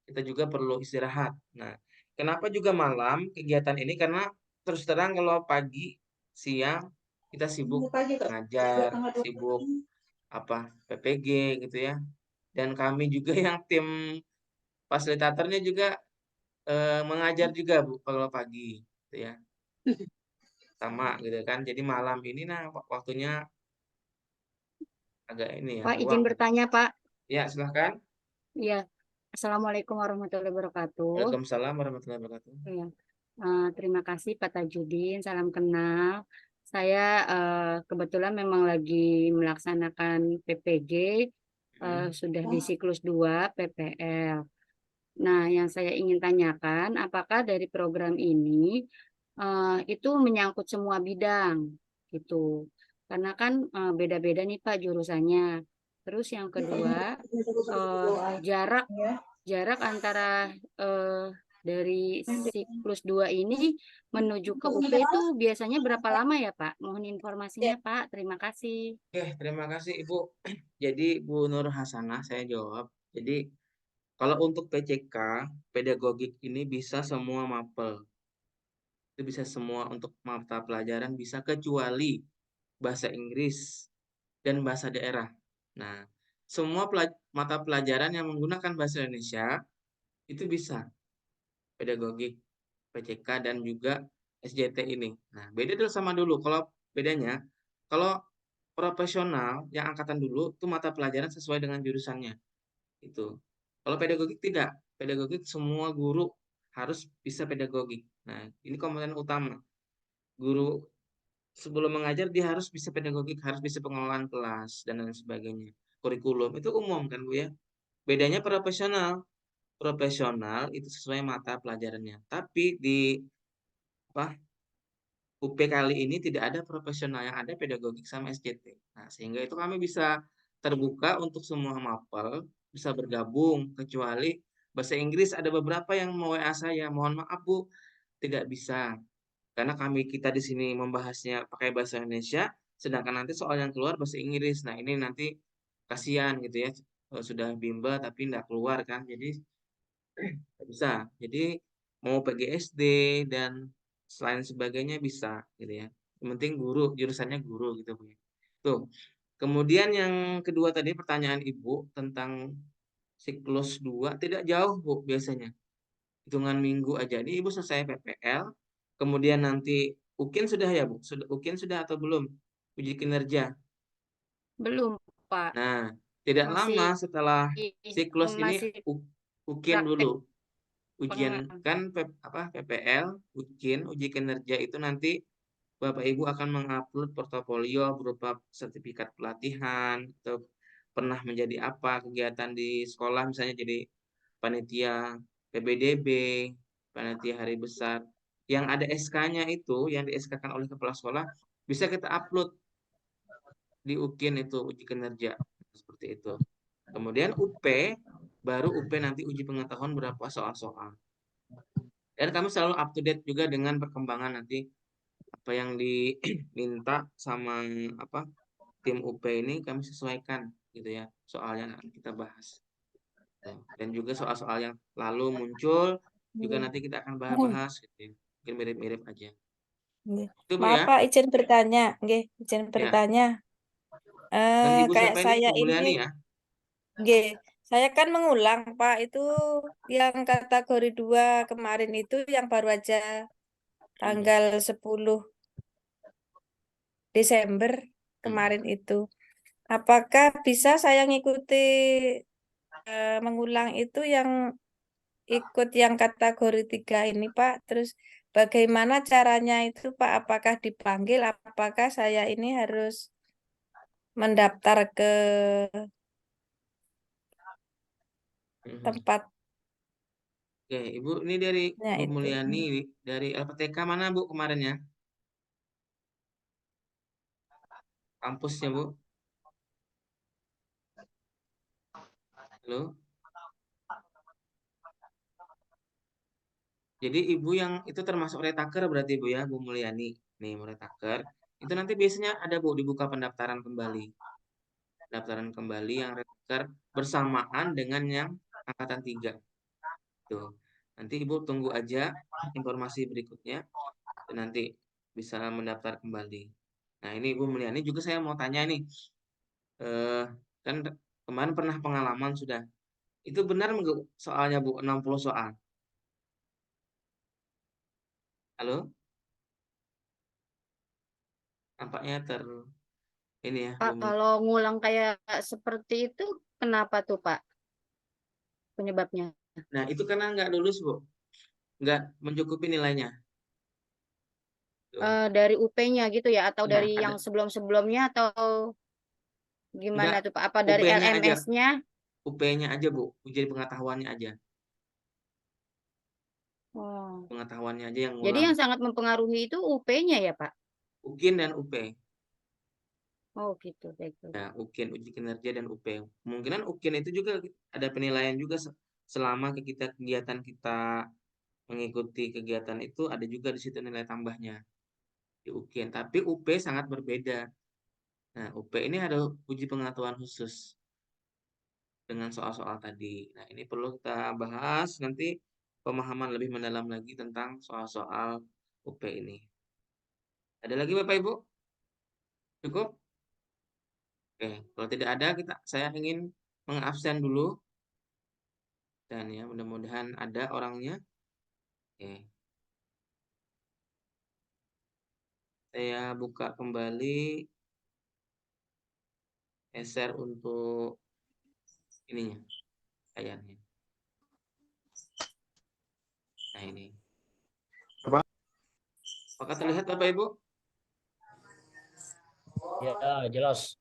kita juga perlu istirahat. Nah, kenapa juga malam kegiatan ini karena terus terang kalau pagi, siang kita sibuk ngajar, sibuk apa PPG gitu ya. Dan kami juga yang tim fasilitatornya juga mengajar juga Bu kalau pagi gitu ya. Sama gitu kan. Jadi malam ini nah waktunya agak ini ya Pak izin luang gitu. bertanya, Pak. Ya, silahkan. Iya, Assalamualaikum warahmatullahi wabarakatuh. Waalaikumsalam warahmatullahi wabarakatuh. Iya. Terima kasih Pak Tajudin, salam kenal. Saya kebetulan memang lagi melaksanakan PPG, Hmm. sudah di siklus 2 PPL. Nah, yang saya ingin tanyakan, apakah dari program ini itu menyangkut semua bidang gitu? Karena kan beda-beda nih Pak jurusannya. Terus yang kedua, jarak jarak antara dari siklus 2 ini menuju ke UP itu biasanya berapa lama ya Pak? Mohon informasinya Pak. Terima kasih. Oke, terima kasih Ibu. Jadi Bu Nur Hasanah, saya jawab. Jadi kalau untuk PCK, pedagogik ini bisa semua mapel. Itu bisa semua untuk mata pelajaran bisa kecuali bahasa Inggris dan bahasa daerah. Nah, semua mata pelajaran yang menggunakan bahasa Indonesia itu bisa pedagogik, PCK dan juga SJT ini. Nah, beda dulu sama dulu. Kalau bedanya, kalau profesional yang angkatan dulu itu mata pelajaran sesuai dengan jurusannya. Itu. Kalau pedagogik tidak. Pedagogik semua guru harus bisa pedagogik. Nah, ini komponen utama. Guru sebelum mengajar dia harus bisa pedagogik, harus bisa pengelolaan kelas dan lain sebagainya. Kurikulum itu umum kan Bu ya. Bedanya profesional. Profesional itu sesuai mata pelajarannya. Tapi di apa UP kali ini tidak ada profesional, yang ada pedagogik sama SJT. Nah, sehingga itu kami bisa terbuka untuk semua mapel, bisa bergabung, kecuali bahasa Inggris ada beberapa yang mau WA saya, mohon maaf Bu, tidak bisa. Karena kita di sini membahasnya pakai bahasa Indonesia, sedangkan nanti soal yang keluar bahasa Inggris. Nah, ini nanti kasihan gitu ya. Sudah bimbel tapi tidak keluar kan. Jadi nggak bisa. Jadi mau PGSD dan selain sebagainya bisa gitu ya. Yang penting guru, jurusannya guru gitu Bu. Tuh. Kemudian yang kedua tadi pertanyaan Ibu tentang siklus 2 tidak jauh Bu biasanya. Hitungan minggu aja. Ini Ibu selesai PPL, kemudian nanti UKIN sudah ya Bu? Sudah UKIN sudah atau belum? Uji kinerja. Belum Pak, Nah, tidak masih lama setelah siklus ini masih UKIN praktek dulu. Ujian pengen. kan PPL, UKIN, uji kinerja itu nanti Bapak Ibu akan mengupload portofolio berupa sertifikat pelatihan atau pernah menjadi apa kegiatan di sekolah, misalnya jadi panitia PBDB, panitia hari besar. Yang ada SK-nya itu, yang di SK-kan oleh kepala sekolah, bisa kita upload di UKIN itu uji kinerja seperti itu. Kemudian baru UP nanti uji pengetahuan berapa soal-soal. Dan kami selalu up to date juga dengan perkembangan nanti apa yang diminta sama apa tim UP ini kami sesuaikan gitu ya soalnya akan kita bahas. Dan juga soal-soal yang lalu muncul juga nanti kita akan bahas gitu ya. Mungkin mirip-mirip aja. Nggih. Itu Bu Maaf ya. Pak, izin bertanya, nggih, izin Ya. bertanya. Dan Ibu Kayak siapa ini? saya Bu ini, Mulyani ya. nggih, saya kan mengulang Pak, itu yang kategori 2 kemarin itu yang baru aja tanggal 10 Desember kemarin itu. Apakah bisa saya ngikuti mengulang itu yang ikut yang kategori 3 ini Pak? Terus bagaimana caranya itu Pak? Apakah dipanggil? Apakah saya ini harus mendaftar ke tempatnya Oke, Ibu ini dari Bu itu? Mulyani dari LPTK mana Bu kemarin ya? Kampusnya Bu. Halo. Jadi Ibu yang itu termasuk retaker berarti Bu ya, Bu Mulyani. Nih, retaker. Itu nanti biasanya ada Bu dibuka pendaftaran kembali. Pendaftaran kembali yang retaker bersamaan dengan yang angkatan 3. Tuh. Nanti Ibu tunggu aja informasi berikutnya dan nanti bisa mendaftar kembali. Nah, ini Ibu Mulyani juga saya mau tanya nih. Kan kemarin pernah pengalaman sudah. Itu benar nggak soalnya Bu 60 soal? Halo? Nampaknya ini ya, Pak, belum. kalau ngulang kayak seperti itu kenapa tuh Pak penyebabnya? Nah, itu karena nggak lulus, Bu. Nggak mencukupi nilainya. Tuh. Dari UP-nya gitu ya, atau Nah, dari ada yang sebelum-sebelumnya, atau nggak gimana tuh Pak? Apa dari UP-nya aja. LMS-nya? UP-nya aja, Bu. Ujian pengetahuannya aja. Oh. Pengetahuannya aja yang Jadi ngulang. yang sangat mempengaruhi itu UP-nya ya Pak? UKIN dan UP. Oh gitu, baik. Ya, UKIN, uji kinerja dan UP. Kemungkinan UKIN itu juga ada penilaian juga selama kegiatan kita mengikuti kegiatan itu, ada juga di situ nilai tambahnya di UKIN. Tapi UP sangat berbeda. Nah, UP ini ada uji pengetahuan khusus dengan soal-soal tadi. Nah, ini perlu kita bahas nanti pemahaman lebih mendalam lagi tentang soal-soal UP ini. Ada lagi Bapak Ibu? Cukup? Oke, kalau tidak ada saya ingin mengabsen dulu, dan ya mudah-mudahan ada orangnya. Oke, saya buka kembali share untuk ininya, layarnya. Nah ini. Apakah terlihat Bapak Ibu? Ya, jelas.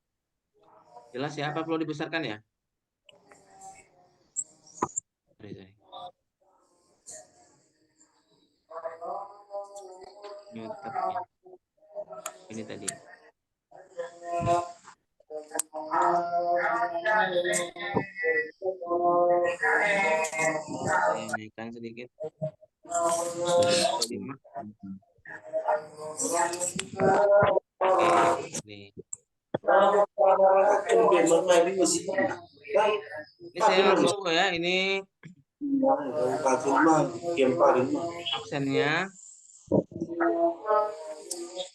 Jelas ya? Apa perlu dibesarkan ya? Sorry. Mute tab-nya. Ini tadi. Saya naikkan sedikit. Jadi, oke, ini. Ini saya tunggu ya. Ini absennya.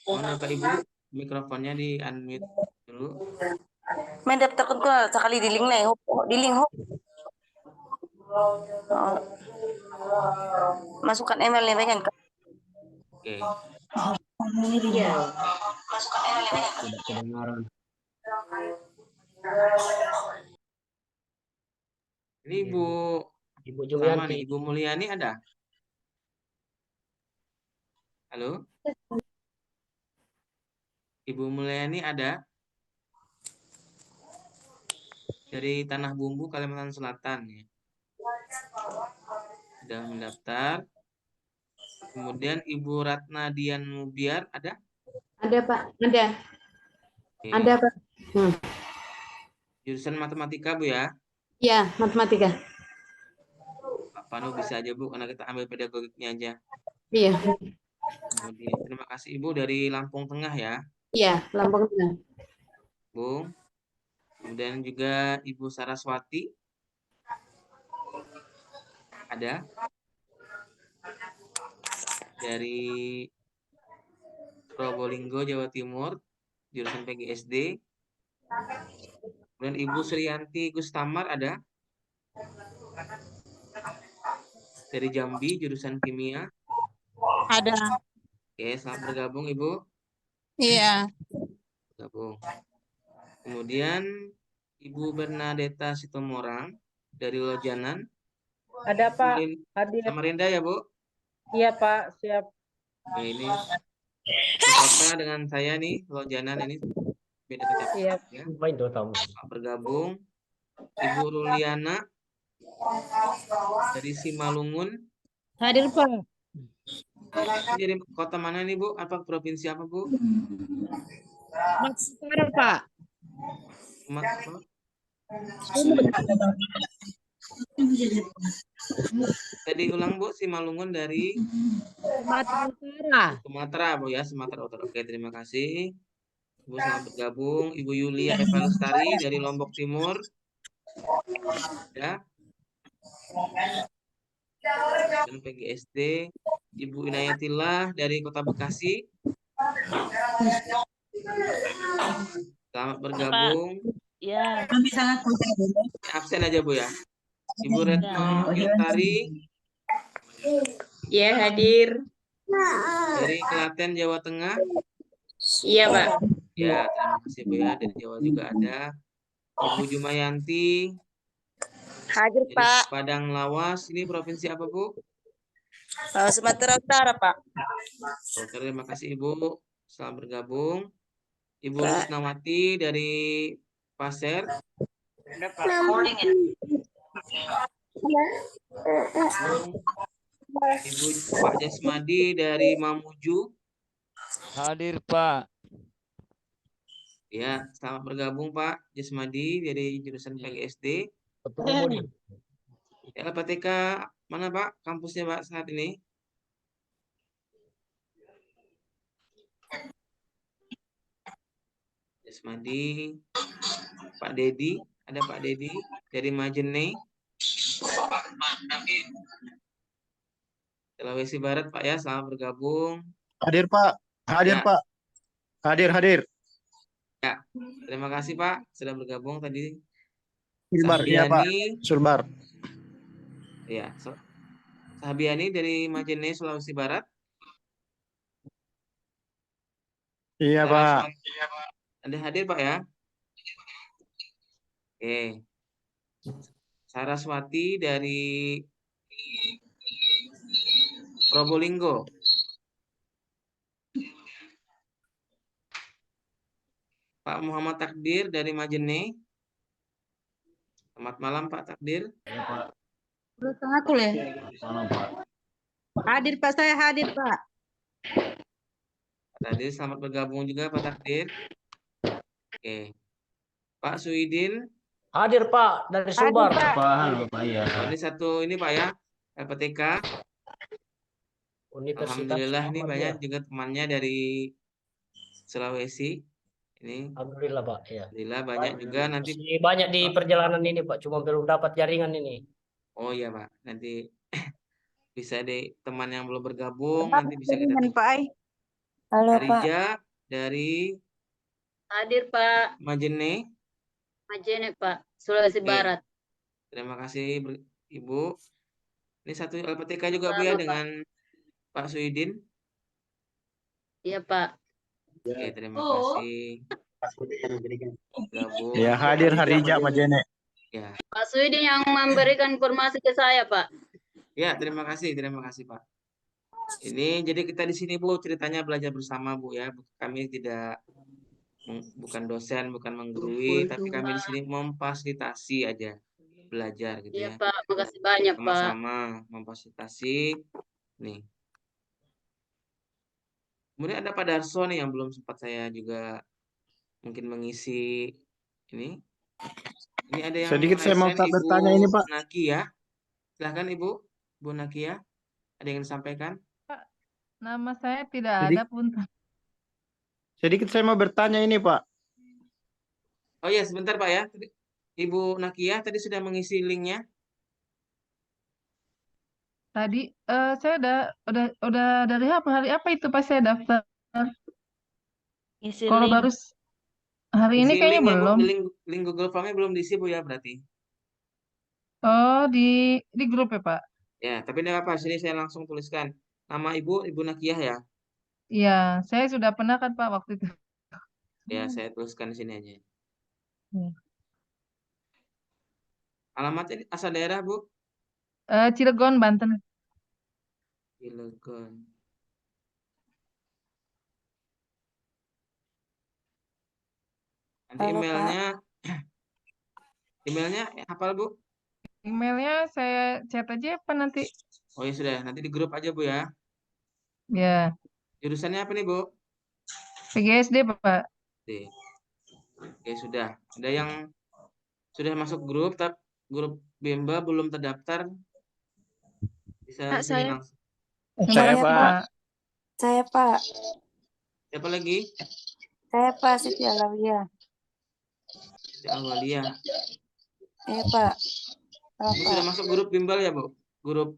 Mohon Bapak Ibu, mikrofonnya di unmute dulu. Main daftar ko sekali di link na di link ho. Masukkan email nih kan. Oke. Iya. Masukkan email nih kan. Tidak kedengaran. Ini Ibu Ibu sama Julianti. nih, Ibu Mulyani ada? Halo? Ibu Mulyani ada? Dari Tanah Bumbu, Kalimantan Selatan ya. Sudah mendaftar. Kemudian Ibu Ratna Dian Mubiar ada? Ada Pak, ada. Oke. Ada Pak. Jurusan matematika Bu ya? Iya, matematika. Pak Panu bisa aja Bu, karena kita ambil pedagogiknya aja. Iya. Kemudian terima kasih Ibu dari Lampung Tengah ya, Iya, Lampung Tengah. Bung. Kemudian juga Ibu Saraswati ada dari Probolinggo, Jawa Timur, jurusan PGSD. Kemudian Ibu Sriyanti Gustamar ada dari Jambi, jurusan kimia. Ada. Oke, selamat bergabung Ibu. Iya. Bergabung. Kemudian Ibu Bernadetta Sitomorang dari Lojanan. Ada Pak, hadir. Samarinda ya Bu? Iya Pak, siap. Oke, ini kota dengan saya nih, Lojanan ini beda kecamatan Iya. ya. Main dua tamu. Bergabung Ibu Ruliana dari Simalungun. Hadir Pak. Jadi kota mana nih Bu? Apa provinsi apa Bu? Maksudnya Pak. Tadi ulang Bu, Simalungun dari Sumatera Bu ya, Sumatera Utara. Oke, terima kasih. Ibu selamat bergabung. Ibu Yulia Eva Lestari dari Lombok Timur. Ya. Dan PGSD. Ibu Inayatillah dari Kota Bekasi. Selamat bergabung. Ya. Absen aja Bu ya. Ibu Retno Yutari. Iya, hadir. Dari Klaten, Jawa Tengah. Iya Pak. Ya, terima kasih Bu ya. Dari Jawa juga ada. Ibu Jumayanti Hadir, dari Pak. Padang Lawas. Ini provinsi apa, Bu? Sumatera Utara, Pak. Oke, terima kasih Ibu. Selamat bergabung. Ibu Pak. Rusnawati dari Pasir. Ibu Pak Jasmadi dari Mamuju. Hadir, Pak. Ya, selamat bergabung Pak Jasmadi dari jurusan PGSD. LPTK mana Pak kampusnya Pak saat ini? Jasmadi, Pak Dedi, ada Pak Dedi dari Majene. Sulawesi Barat Pak ya, selamat bergabung. Hadir Pak, hadir Ya. Pak, hadir. Ya, terima kasih Pak sudah bergabung tadi. Sulbar, iya Pak, Sabiani, Sulbar. ya, Sabiani dari Majene Sulawesi Barat. Iya Pak. Ada hadir Pak ya? Oke. Saraswati dari Probolinggo. Pak Muhammad Takdir dari Majene. Selamat malam Pak Takdir. Aku ya. Hadir Pak, saya hadir Pak. Pak Takdir selamat bergabung juga Pak Takdir. Oke. Pak Suidin. Hadir Pak dari Sulbar. Ini satu ini Pak ya. LPTK. Universitas Alhamdulillah ini Muhammadiyah. banyak juga temannya dari Sulawesi. Ini Alhamdulillah Pak. Ya. Alhamdulillah banyak juga nanti. Masih banyak di perjalanan ini Pak, cuma belum dapat jaringan ini. Oh iya Pak, nanti bisa deh teman yang belum bergabung nanti bisa kita Pak. Halo Pak. Arija dari Hadir, Pak. Majene. Majene, Pak. Sulawesi Oke. Barat. Terima kasih Ibu. Ini satu LPTK juga Bu ya Sama, Pak. dengan Pak Suidin. Iya, Pak. Oke, terima kasih. Gabung. Ya hadir Harija Majene. Ya. Pak Suidi yang memberikan informasi ke saya, Pak. Ya, terima kasih Pak. Ini jadi kita di sini Bu ceritanya belajar bersama Bu ya. Kami tidak bukan dosen, bukan menggurui, tapi kami di sini memfasilitasi aja belajar gitu Iya, ya. Pak. Makasih banyak, Pak. Sama-sama memfasilitasi. Nih. Kemudian ada Pak Darso nih yang belum sempat saya juga mungkin mengisi ini. Ini ada yang Sedikit saya mau raise hand, bertanya ini Pak. Ibu Nakia. Silahkan Ibu Nakia. Ada yang disampaikan? Nama saya tidak ada pun. Sedikit saya mau bertanya ini Pak. Oh iya, sebentar Pak ya. Ibu Nakia tadi sudah mengisi linknya. Tadi saya udah dari hari apa itu Pak saya daftar. Isi Kalau link. baru hari ini Isi kayaknya linknya, Bu. belum. Link Google Form-nya belum diisi Bu ya berarti. Oh, di grup ya Pak. Ya, tapi tidak apa-apa. Sini saya langsung tuliskan nama Ibu Nakia ya. Iya, saya sudah pernah kan Pak waktu itu. Ya, saya tuliskan di sini aja. Ya. Alamatnya asal daerah Bu? Cilegon, Banten. Cilegon. Nanti Halo, emailnya hafal Bu? Emailnya saya chat aja apa nanti? Oh ya sudah, nanti di grup aja Bu ya. Ya, Jurusannya apa nih Bu? PGSD Pak. Oke, sudah. Ada yang sudah masuk grup, tapi grup Bemba belum terdaftar. Bisa Pak, sini saya- langsung. Saya Pak. Saya Pak. Siapa lagi? Saya Pak Siti Alawiyah. Awalia. Iya Pak. Halo Bu Pak. sudah masuk grup bimbel ya Bu? Grup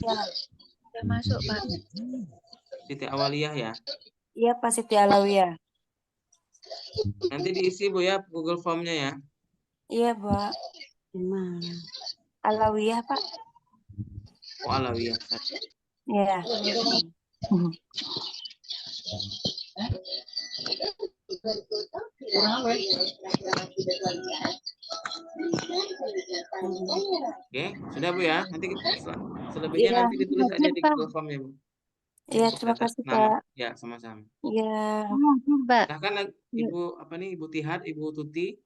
Ya. Sudah masuk Pak. Siti Awaliyah ya. Iya Pak Siti Alawiyah. Nanti diisi Bu ya Google Form-nya ya. Iya Pak. Gimana? Alawiyah Pak. Oh Alawiyah. Iya. Oke, sudah Bu ya. Nanti selebihnya Iya, nanti ditulis aja hadir, di Pak. Google Form ya Bu. Iya, Untuk terima data kasih, nama. Pak. Ya, sama-sama. Iya. Mbak. Silahkan Ibu apa nih Ibu Tihat, Ibu Tuti.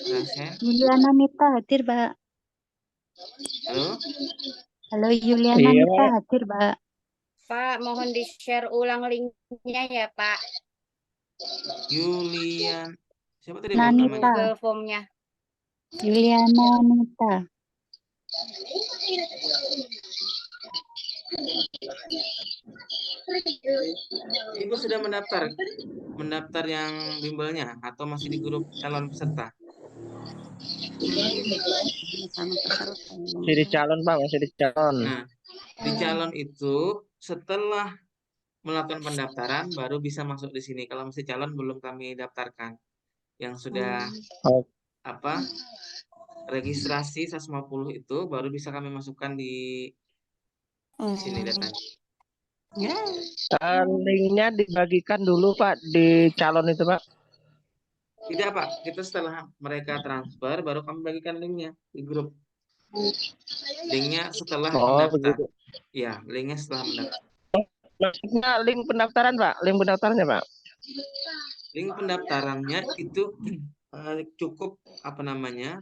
Share. Yuliana Mita hadir, Pak. Halo. Halo, Yuliana Iya, Mita Pak. hadir, Pak. Pak, mohon di-share ulang linknya ya, Pak. Yulian. Siapa tadi Bu Nanita. namanya? Google Form-nya. Yuliana Mita. Ibu sudah mendaftar yang bimbelnya atau masih di grup calon peserta? Masih di calon, Pak, masih di calon. Nah, di calon itu setelah melakukan pendaftaran baru bisa masuk di sini. Kalau masih calon belum kami daftarkan. Yang sudah Oh, registrasi 150 itu baru bisa kami masukkan di sini datanya. linknya dibagikan dulu, Pak, di calon itu, Pak. Tidak Pak, kita setelah mereka transfer baru kami bagikan linknya di grup. Linknya setelah Oh, mendaftar. begitu. Ya, linknya setelah mendaftar. Maksudnya link pendaftaran, Pak. Link pendaftarannya, Pak. Link pendaftarannya itu cukup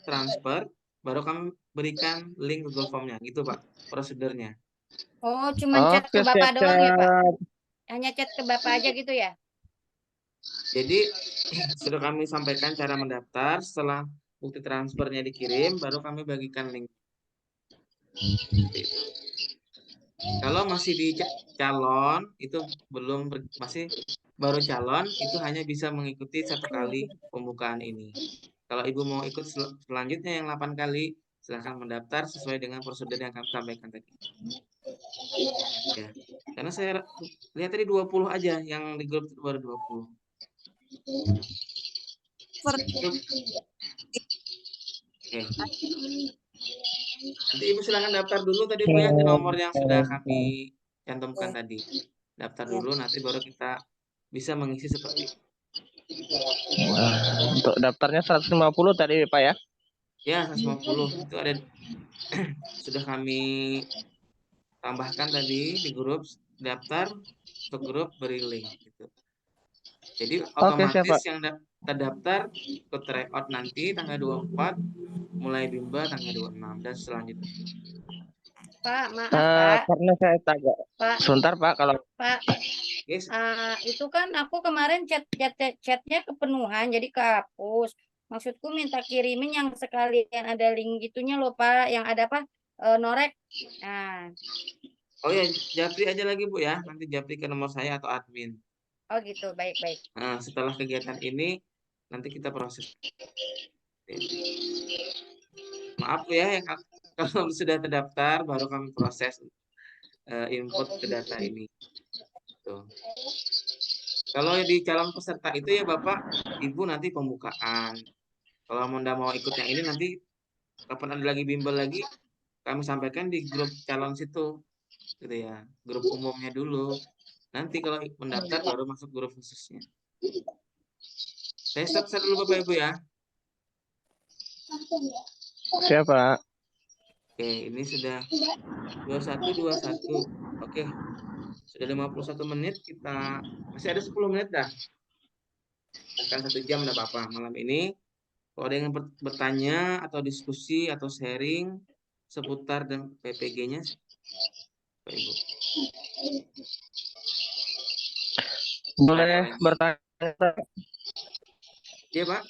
transfer, baru kami berikan link Google Form-nya, gitu Pak, prosedurnya. Oh, cuma chat ke Oke, Bapak doang ya, Pak? siap-siap. Hanya chat ke Bapak aja gitu ya? Jadi sudah kami sampaikan cara mendaftar, setelah bukti transfernya dikirim, baru kami bagikan link. Kalau masih di calon, itu masih baru calon, itu hanya bisa mengikuti 1 kali pembukaan ini. Kalau Ibu mau ikut selanjutnya yang 8 kali, silahkan mendaftar sesuai dengan prosedur yang kami sampaikan tadi. Ya, karena saya lihat tadi 20 aja, yang di grup baru 20. Oke. Nanti Ibu silahkan daftar dulu tadi Bu ya, ke nomor yang sudah kami cantumkan tadi. Daftar dulu, nanti baru kita bisa mengisi seperti itu. Untuk daftarnya 150 tadi, Pak ya? Ya, 150 itu ada sudah kami tambahkan tadi di grup daftar untuk grup beri link gitu. Jadi otomatis yang terdaftar ikut tryout nanti tanggal 24, mulai bimbel tanggal 26 dan selanjutnya. Pak, maaf Pak. Karena saya tanya. Pak. Sebentar Pak, kalau Pak. Yes. Itu kan aku kemarin chatnya kepenuhan jadi kehapus. Maksudku minta kirimin yang sekalian ada link gitunya loh Pak, yang ada apa? Norek. Nah. Oh ya, japri aja lagi Bu ya, nanti japri ke nomor saya atau admin. Oh gitu, baik-baik. Nah, setelah kegiatan ini nanti kita proses. Maaf ya, kalau sudah terdaftar baru kami proses input ke data ini. Tuh. Kalau di calon peserta itu ya Bapak, Ibu nanti pembukaan. Kalau mau ikut yang ini nanti kapan ada lagi bimbel lagi, kami sampaikan di grup calon situ, gitu ya, grup umumnya dulu. Nanti kalau mendaftar baru masuk grup khususnya. Saya stop dulu Bapak Ibu ya. Siapa? Oke, ini sudah 21. Oke. Sudah 51 menit, kita masih ada 10 menit dah. Akan 1 jam enggak apa-apa malam ini. Kalau ada yang bertanya atau diskusi atau sharing seputar dan PPG-nya, Pak Ibu. Boleh bertanya? Iya Pak.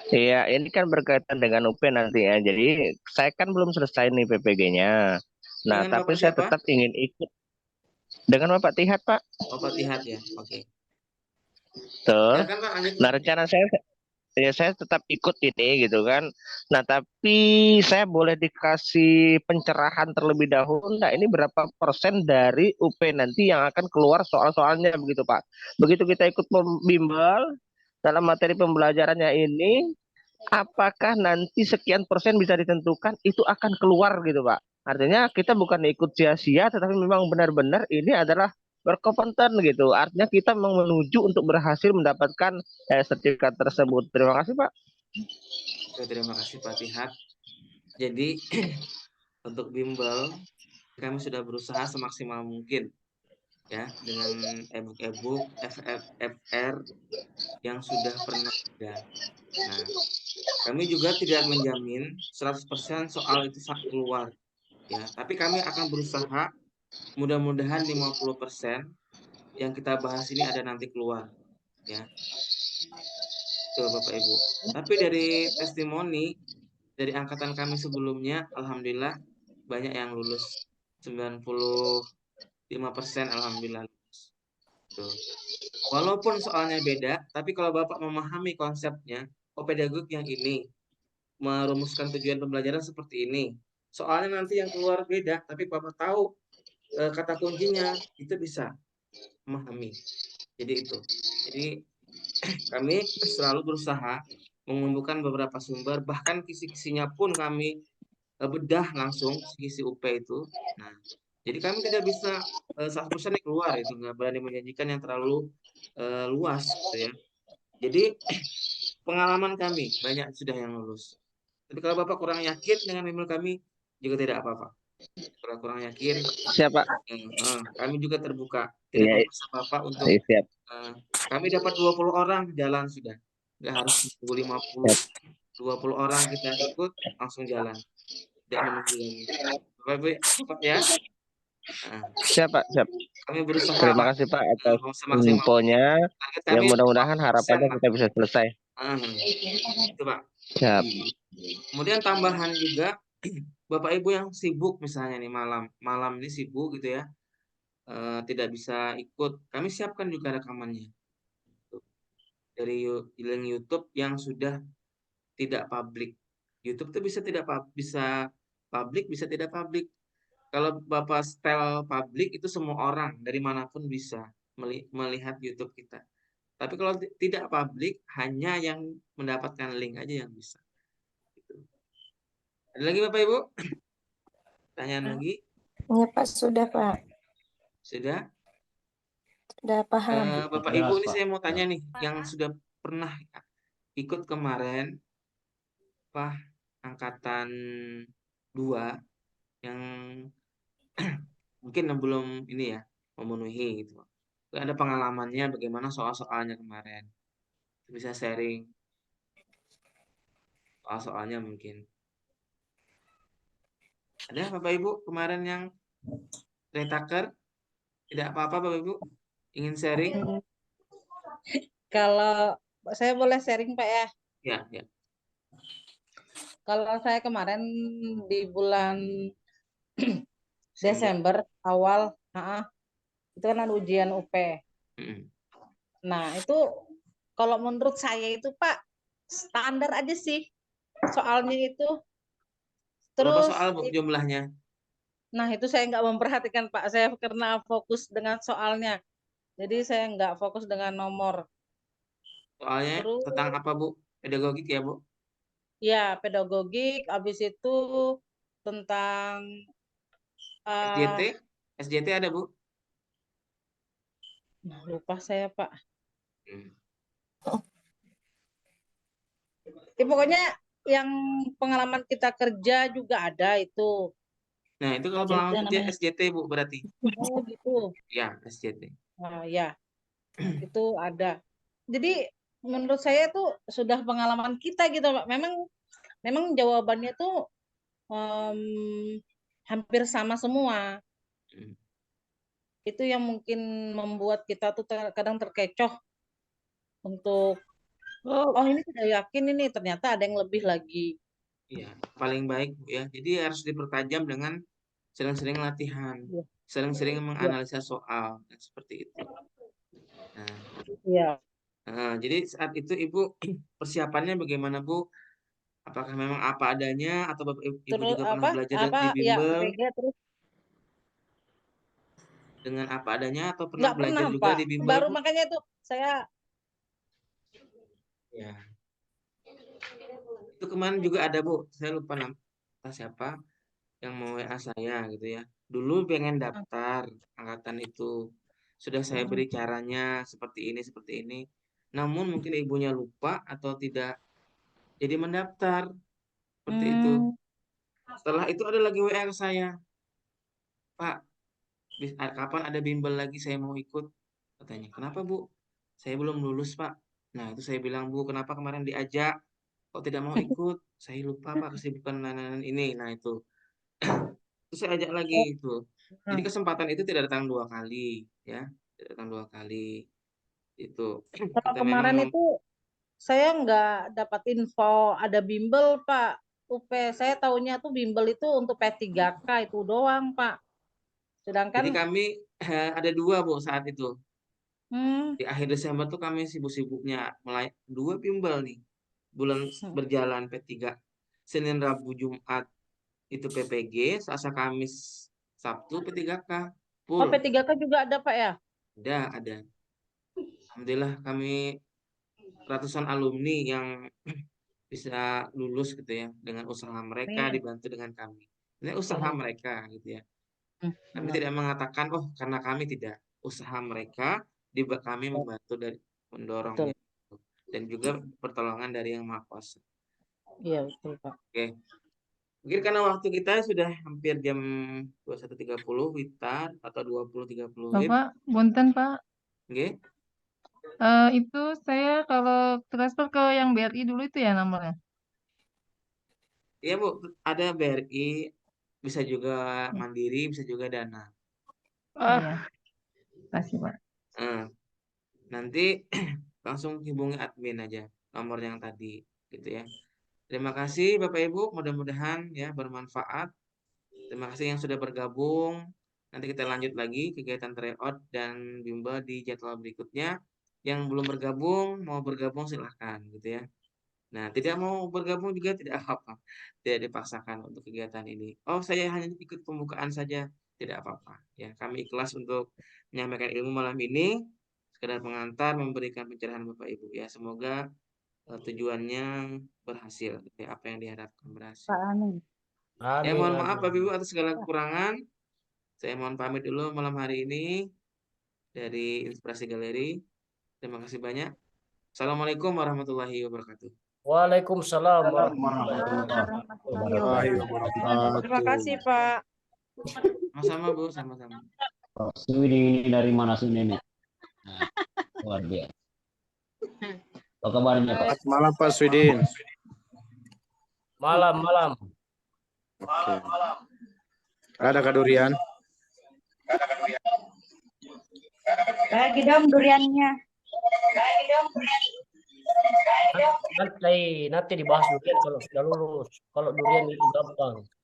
Iya, ini kan berkaitan dengan UP nanti ya. Jadi saya kan belum selesai nih PPG-nya. Nah, Dengan tapi Bapak saya siapa? tetap ingin ikut. Dengan Bapak Tihat, Pak. Bapak Tihat ya, oke. Tuh. Silakan Pak, lanjut. Nah, rencana saya tetap ikut ini gitu kan. Nah, tapi saya boleh dikasih pencerahan terlebih dahulu. Nah, ini berapa persen dari UP nanti yang akan keluar soal-soalnya begitu Pak. Begitu kita ikut bimbel dalam materi pembelajarannya ini, apakah nanti sekian persen bisa ditentukan itu akan keluar gitu Pak. Artinya kita bukan ikut sia-sia, tetapi memang benar-benar ini adalah berkompeten gitu. Artinya kita memang menuju untuk berhasil mendapatkan sertifikat tersebut. Terima kasih Pak. Oke, terima kasih Pak Tihak. Jadi untuk bimbel kami sudah berusaha semaksimal mungkin ya dengan e-book FR yang sudah pernah ada. Nah, kami juga tidak menjamin 100% soal itu keluar ya, tapi kami akan berusaha mudah-mudahan 50% yang kita bahas ini ada nanti keluar ya. Tuh Bapak Ibu. Tapi dari testimoni dari angkatan kami sebelumnya, alhamdulillah banyak yang lulus. 95% alhamdulillah lulus. Tuh. Walaupun soalnya beda, tapi kalau Bapak memahami konsepnya, pedagog yang ini merumuskan tujuan pembelajaran seperti ini. Soalnya nanti yang keluar beda, tapi Bapak tahu kata kuncinya, itu bisa memahami. Jadi itu. Jadi kami selalu berusaha mengumpulkan beberapa sumber, bahkan kisi-kisinya pun kami bedah langsung kisi UP itu. Nah, jadi kami tidak bisa 100% keluar, itu nggak berani menjanjikan yang terlalu luas, gitu ya. Jadi pengalaman kami banyak sudah yang lulus. Tapi kalau Bapak kurang yakin dengan email kami juga tidak apa-apa. Kalau kurang yakin, Siapa? kami juga terbuka. Tidak Iya, memaksa Bapak untuk siap. kami dapat 20 orang jalan sudah. Nggak harus 50, 20 orang kita ikut langsung jalan. Tidak menunggu lagi. Bapak ya. Nah, Siap Pak, siap. kami berusaha Terima kasih Pak atas semaksimal infonya. target Yang kami mudah-mudahan 50% harapannya lah. kita bisa selesai. Itu Pak. Siap. Kemudian tambahan juga Bapak Ibu yang sibuk misalnya nih malam ini sibuk gitu ya, tidak bisa ikut, kami siapkan juga rekamannya dari link YouTube yang sudah tidak publik. YouTube itu bisa publik, bisa tidak publik. Kalau Bapak setel publik itu semua orang dari manapun bisa melihat YouTube kita. Tapi kalau tidak publik, hanya yang mendapatkan link aja yang bisa. Ada lagi Bapak Ibu? Pertanyaan lagi? Ya Pak, sudah Pak. Sudah? Sudah paham. Bapak Ibu, ini saya mau tanya nih, yang sudah pernah ikut kemarin, angkatan 2 yang mungkin belum ini ya, memenuhi gitu. Ada pengalamannya bagaimana soal-soalnya kemarin. Bisa sharing soal-soalnya mungkin. Ada Bapak Ibu kemarin yang retaker? Tidak apa-apa Bapak Ibu? Ingin sharing? Kalau saya boleh sharing Pak ya. Ya. Kalau saya kemarin di bulan Desember awal, itu kan ada ujian UP. Nah itu kalau menurut saya itu Pak standar aja sih soalnya itu. Berapa Terus soal Bu jumlahnya? Nah itu saya nggak memperhatikan Pak, saya karena fokus dengan soalnya, jadi saya nggak fokus dengan nomor. Soalnya Terus tentang apa Bu? Pedagogik ya Bu? ya pedagogik, habis itu tentang SJT ada Bu? lupa saya Pak. Ya, pokoknya yang pengalaman kita kerja juga ada itu. Nah itu kalau pengalaman kerja SJT Bu berarti? Oh gitu. Ya SJT. Ya itu ada. Jadi menurut saya itu sudah pengalaman kita gitu Pak. Memang jawabannya tuh hampir sama semua. Itu yang mungkin membuat kita tuh kadang terkecoh untuk ini sudah yakin ini ternyata ada yang lebih lagi. Iya, paling baik Bu ya. Jadi harus dipertajam dengan sering-sering latihan, sering-sering menganalisa soal, seperti itu. Nah, jadi saat itu Ibu persiapannya bagaimana Bu? Apakah memang apa adanya atau Bapak Ibu Terus juga pernah belajar di bimbel terus dengan apa adanya atau pernah belajar pernah, juga Pak. di bimbel Baru Bu? makanya itu saya Ya. Itu kemarin juga ada Bu, saya lupa nama siapa yang mau WA saya gitu ya. Dulu pengen daftar angkatan itu, sudah saya beri caranya seperti ini, namun mungkin ibunya lupa atau tidak jadi mendaftar, seperti itu. Setelah itu ada lagi WA ke saya, Pak, kapan ada bimbel lagi, saya mau ikut, katanya. Kenapa Bu? Saya belum lulus Pak. Nah itu saya bilang, Bu kenapa kemarin diajak kok tidak mau ikut? Saya lupa Pak, kesibukan ini. Nah itu terus saya ajak lagi itu. Jadi kesempatan itu tidak datang 2 kali, ya, tidak datang 2 kali. Itu Kalau kita kemarin memang itu saya nggak dapat info ada bimbel, Pak. UP saya tahunya tuh bimbel itu untuk P3K itu doang, Pak. jadi Sedangkan kami ada 2 Bu saat itu. hmm, Di akhir Desember tuh kami sibuk-sibuknya 2 bimbel nih. Bulan berjalan P3. Senin, Rabu, Jumat itu PPG, Selasa, Kamis, Sabtu P3K. oh Full. P3K juga ada, Pak ya? Ada. Alhamdulillah kami ratusan alumni yang bisa lulus gitu ya dengan usaha mereka Amin. dibantu dengan kami. Ini usaha mereka gitu ya. Kami Benar. tidak mengatakan karena kami tidak. Usaha mereka kami membantu dari mendorongnya dan juga pertolongan dari Yang Maha Kuasa. Iya, betul, Pak. Oke. Mungkin karena waktu kita sudah hampir jam 21.30 Witar atau 20.30 Wit. Bapak, punten Pak. Oke. Itu saya kalau transfer ke yang BRI dulu itu ya nomornya. Iya Bu, ada BRI, bisa juga Mandiri, bisa juga Dana. Iya. Kasih Pak. Nanti langsung hubungi admin aja nomor yang tadi gitu ya. Terima kasih Bapak Ibu, mudah-mudahan ya bermanfaat. Terima kasih yang sudah bergabung. Nanti kita lanjut lagi kegiatan tryout dan bimbel di jadwal berikutnya. Yang belum bergabung, mau bergabung silahkan gitu ya. Nah, tidak mau bergabung juga tidak apa-apa. Tidak dipaksakan untuk kegiatan ini. Oh, saya hanya ikut pembukaan saja, tidak apa-apa. Ya, kami ikhlas untuk menyampaikan ilmu malam ini, sekedar pengantar, memberikan pencerahan Bapak Ibu ya. Semoga tujuannya berhasil, ya, apa yang diharapkan berhasil. Ya, mohon maaf Bapak Ibu atas segala kekurangan. Saya mohon pamit dulu malam hari ini dari Inspirasi Galeri. Terima kasih banyak. Assalamualaikum warahmatullahi wabarakatuh. Waalaikumsalam warahmatullahi wabarakatuh. Terima kasih, Pak. Sama-sama Bu, sama-sama. Pak Swidi ini dari mana sih Nenek? Nah, luar biasa. Apa kabarnya Pak? Selamat malam Pak Swidin. Malam. Oke. Ada Kak Durian? Lagi dong duriannya. Nanti dibahas durian kalau sudah lulus. Kalau durian itu gampang.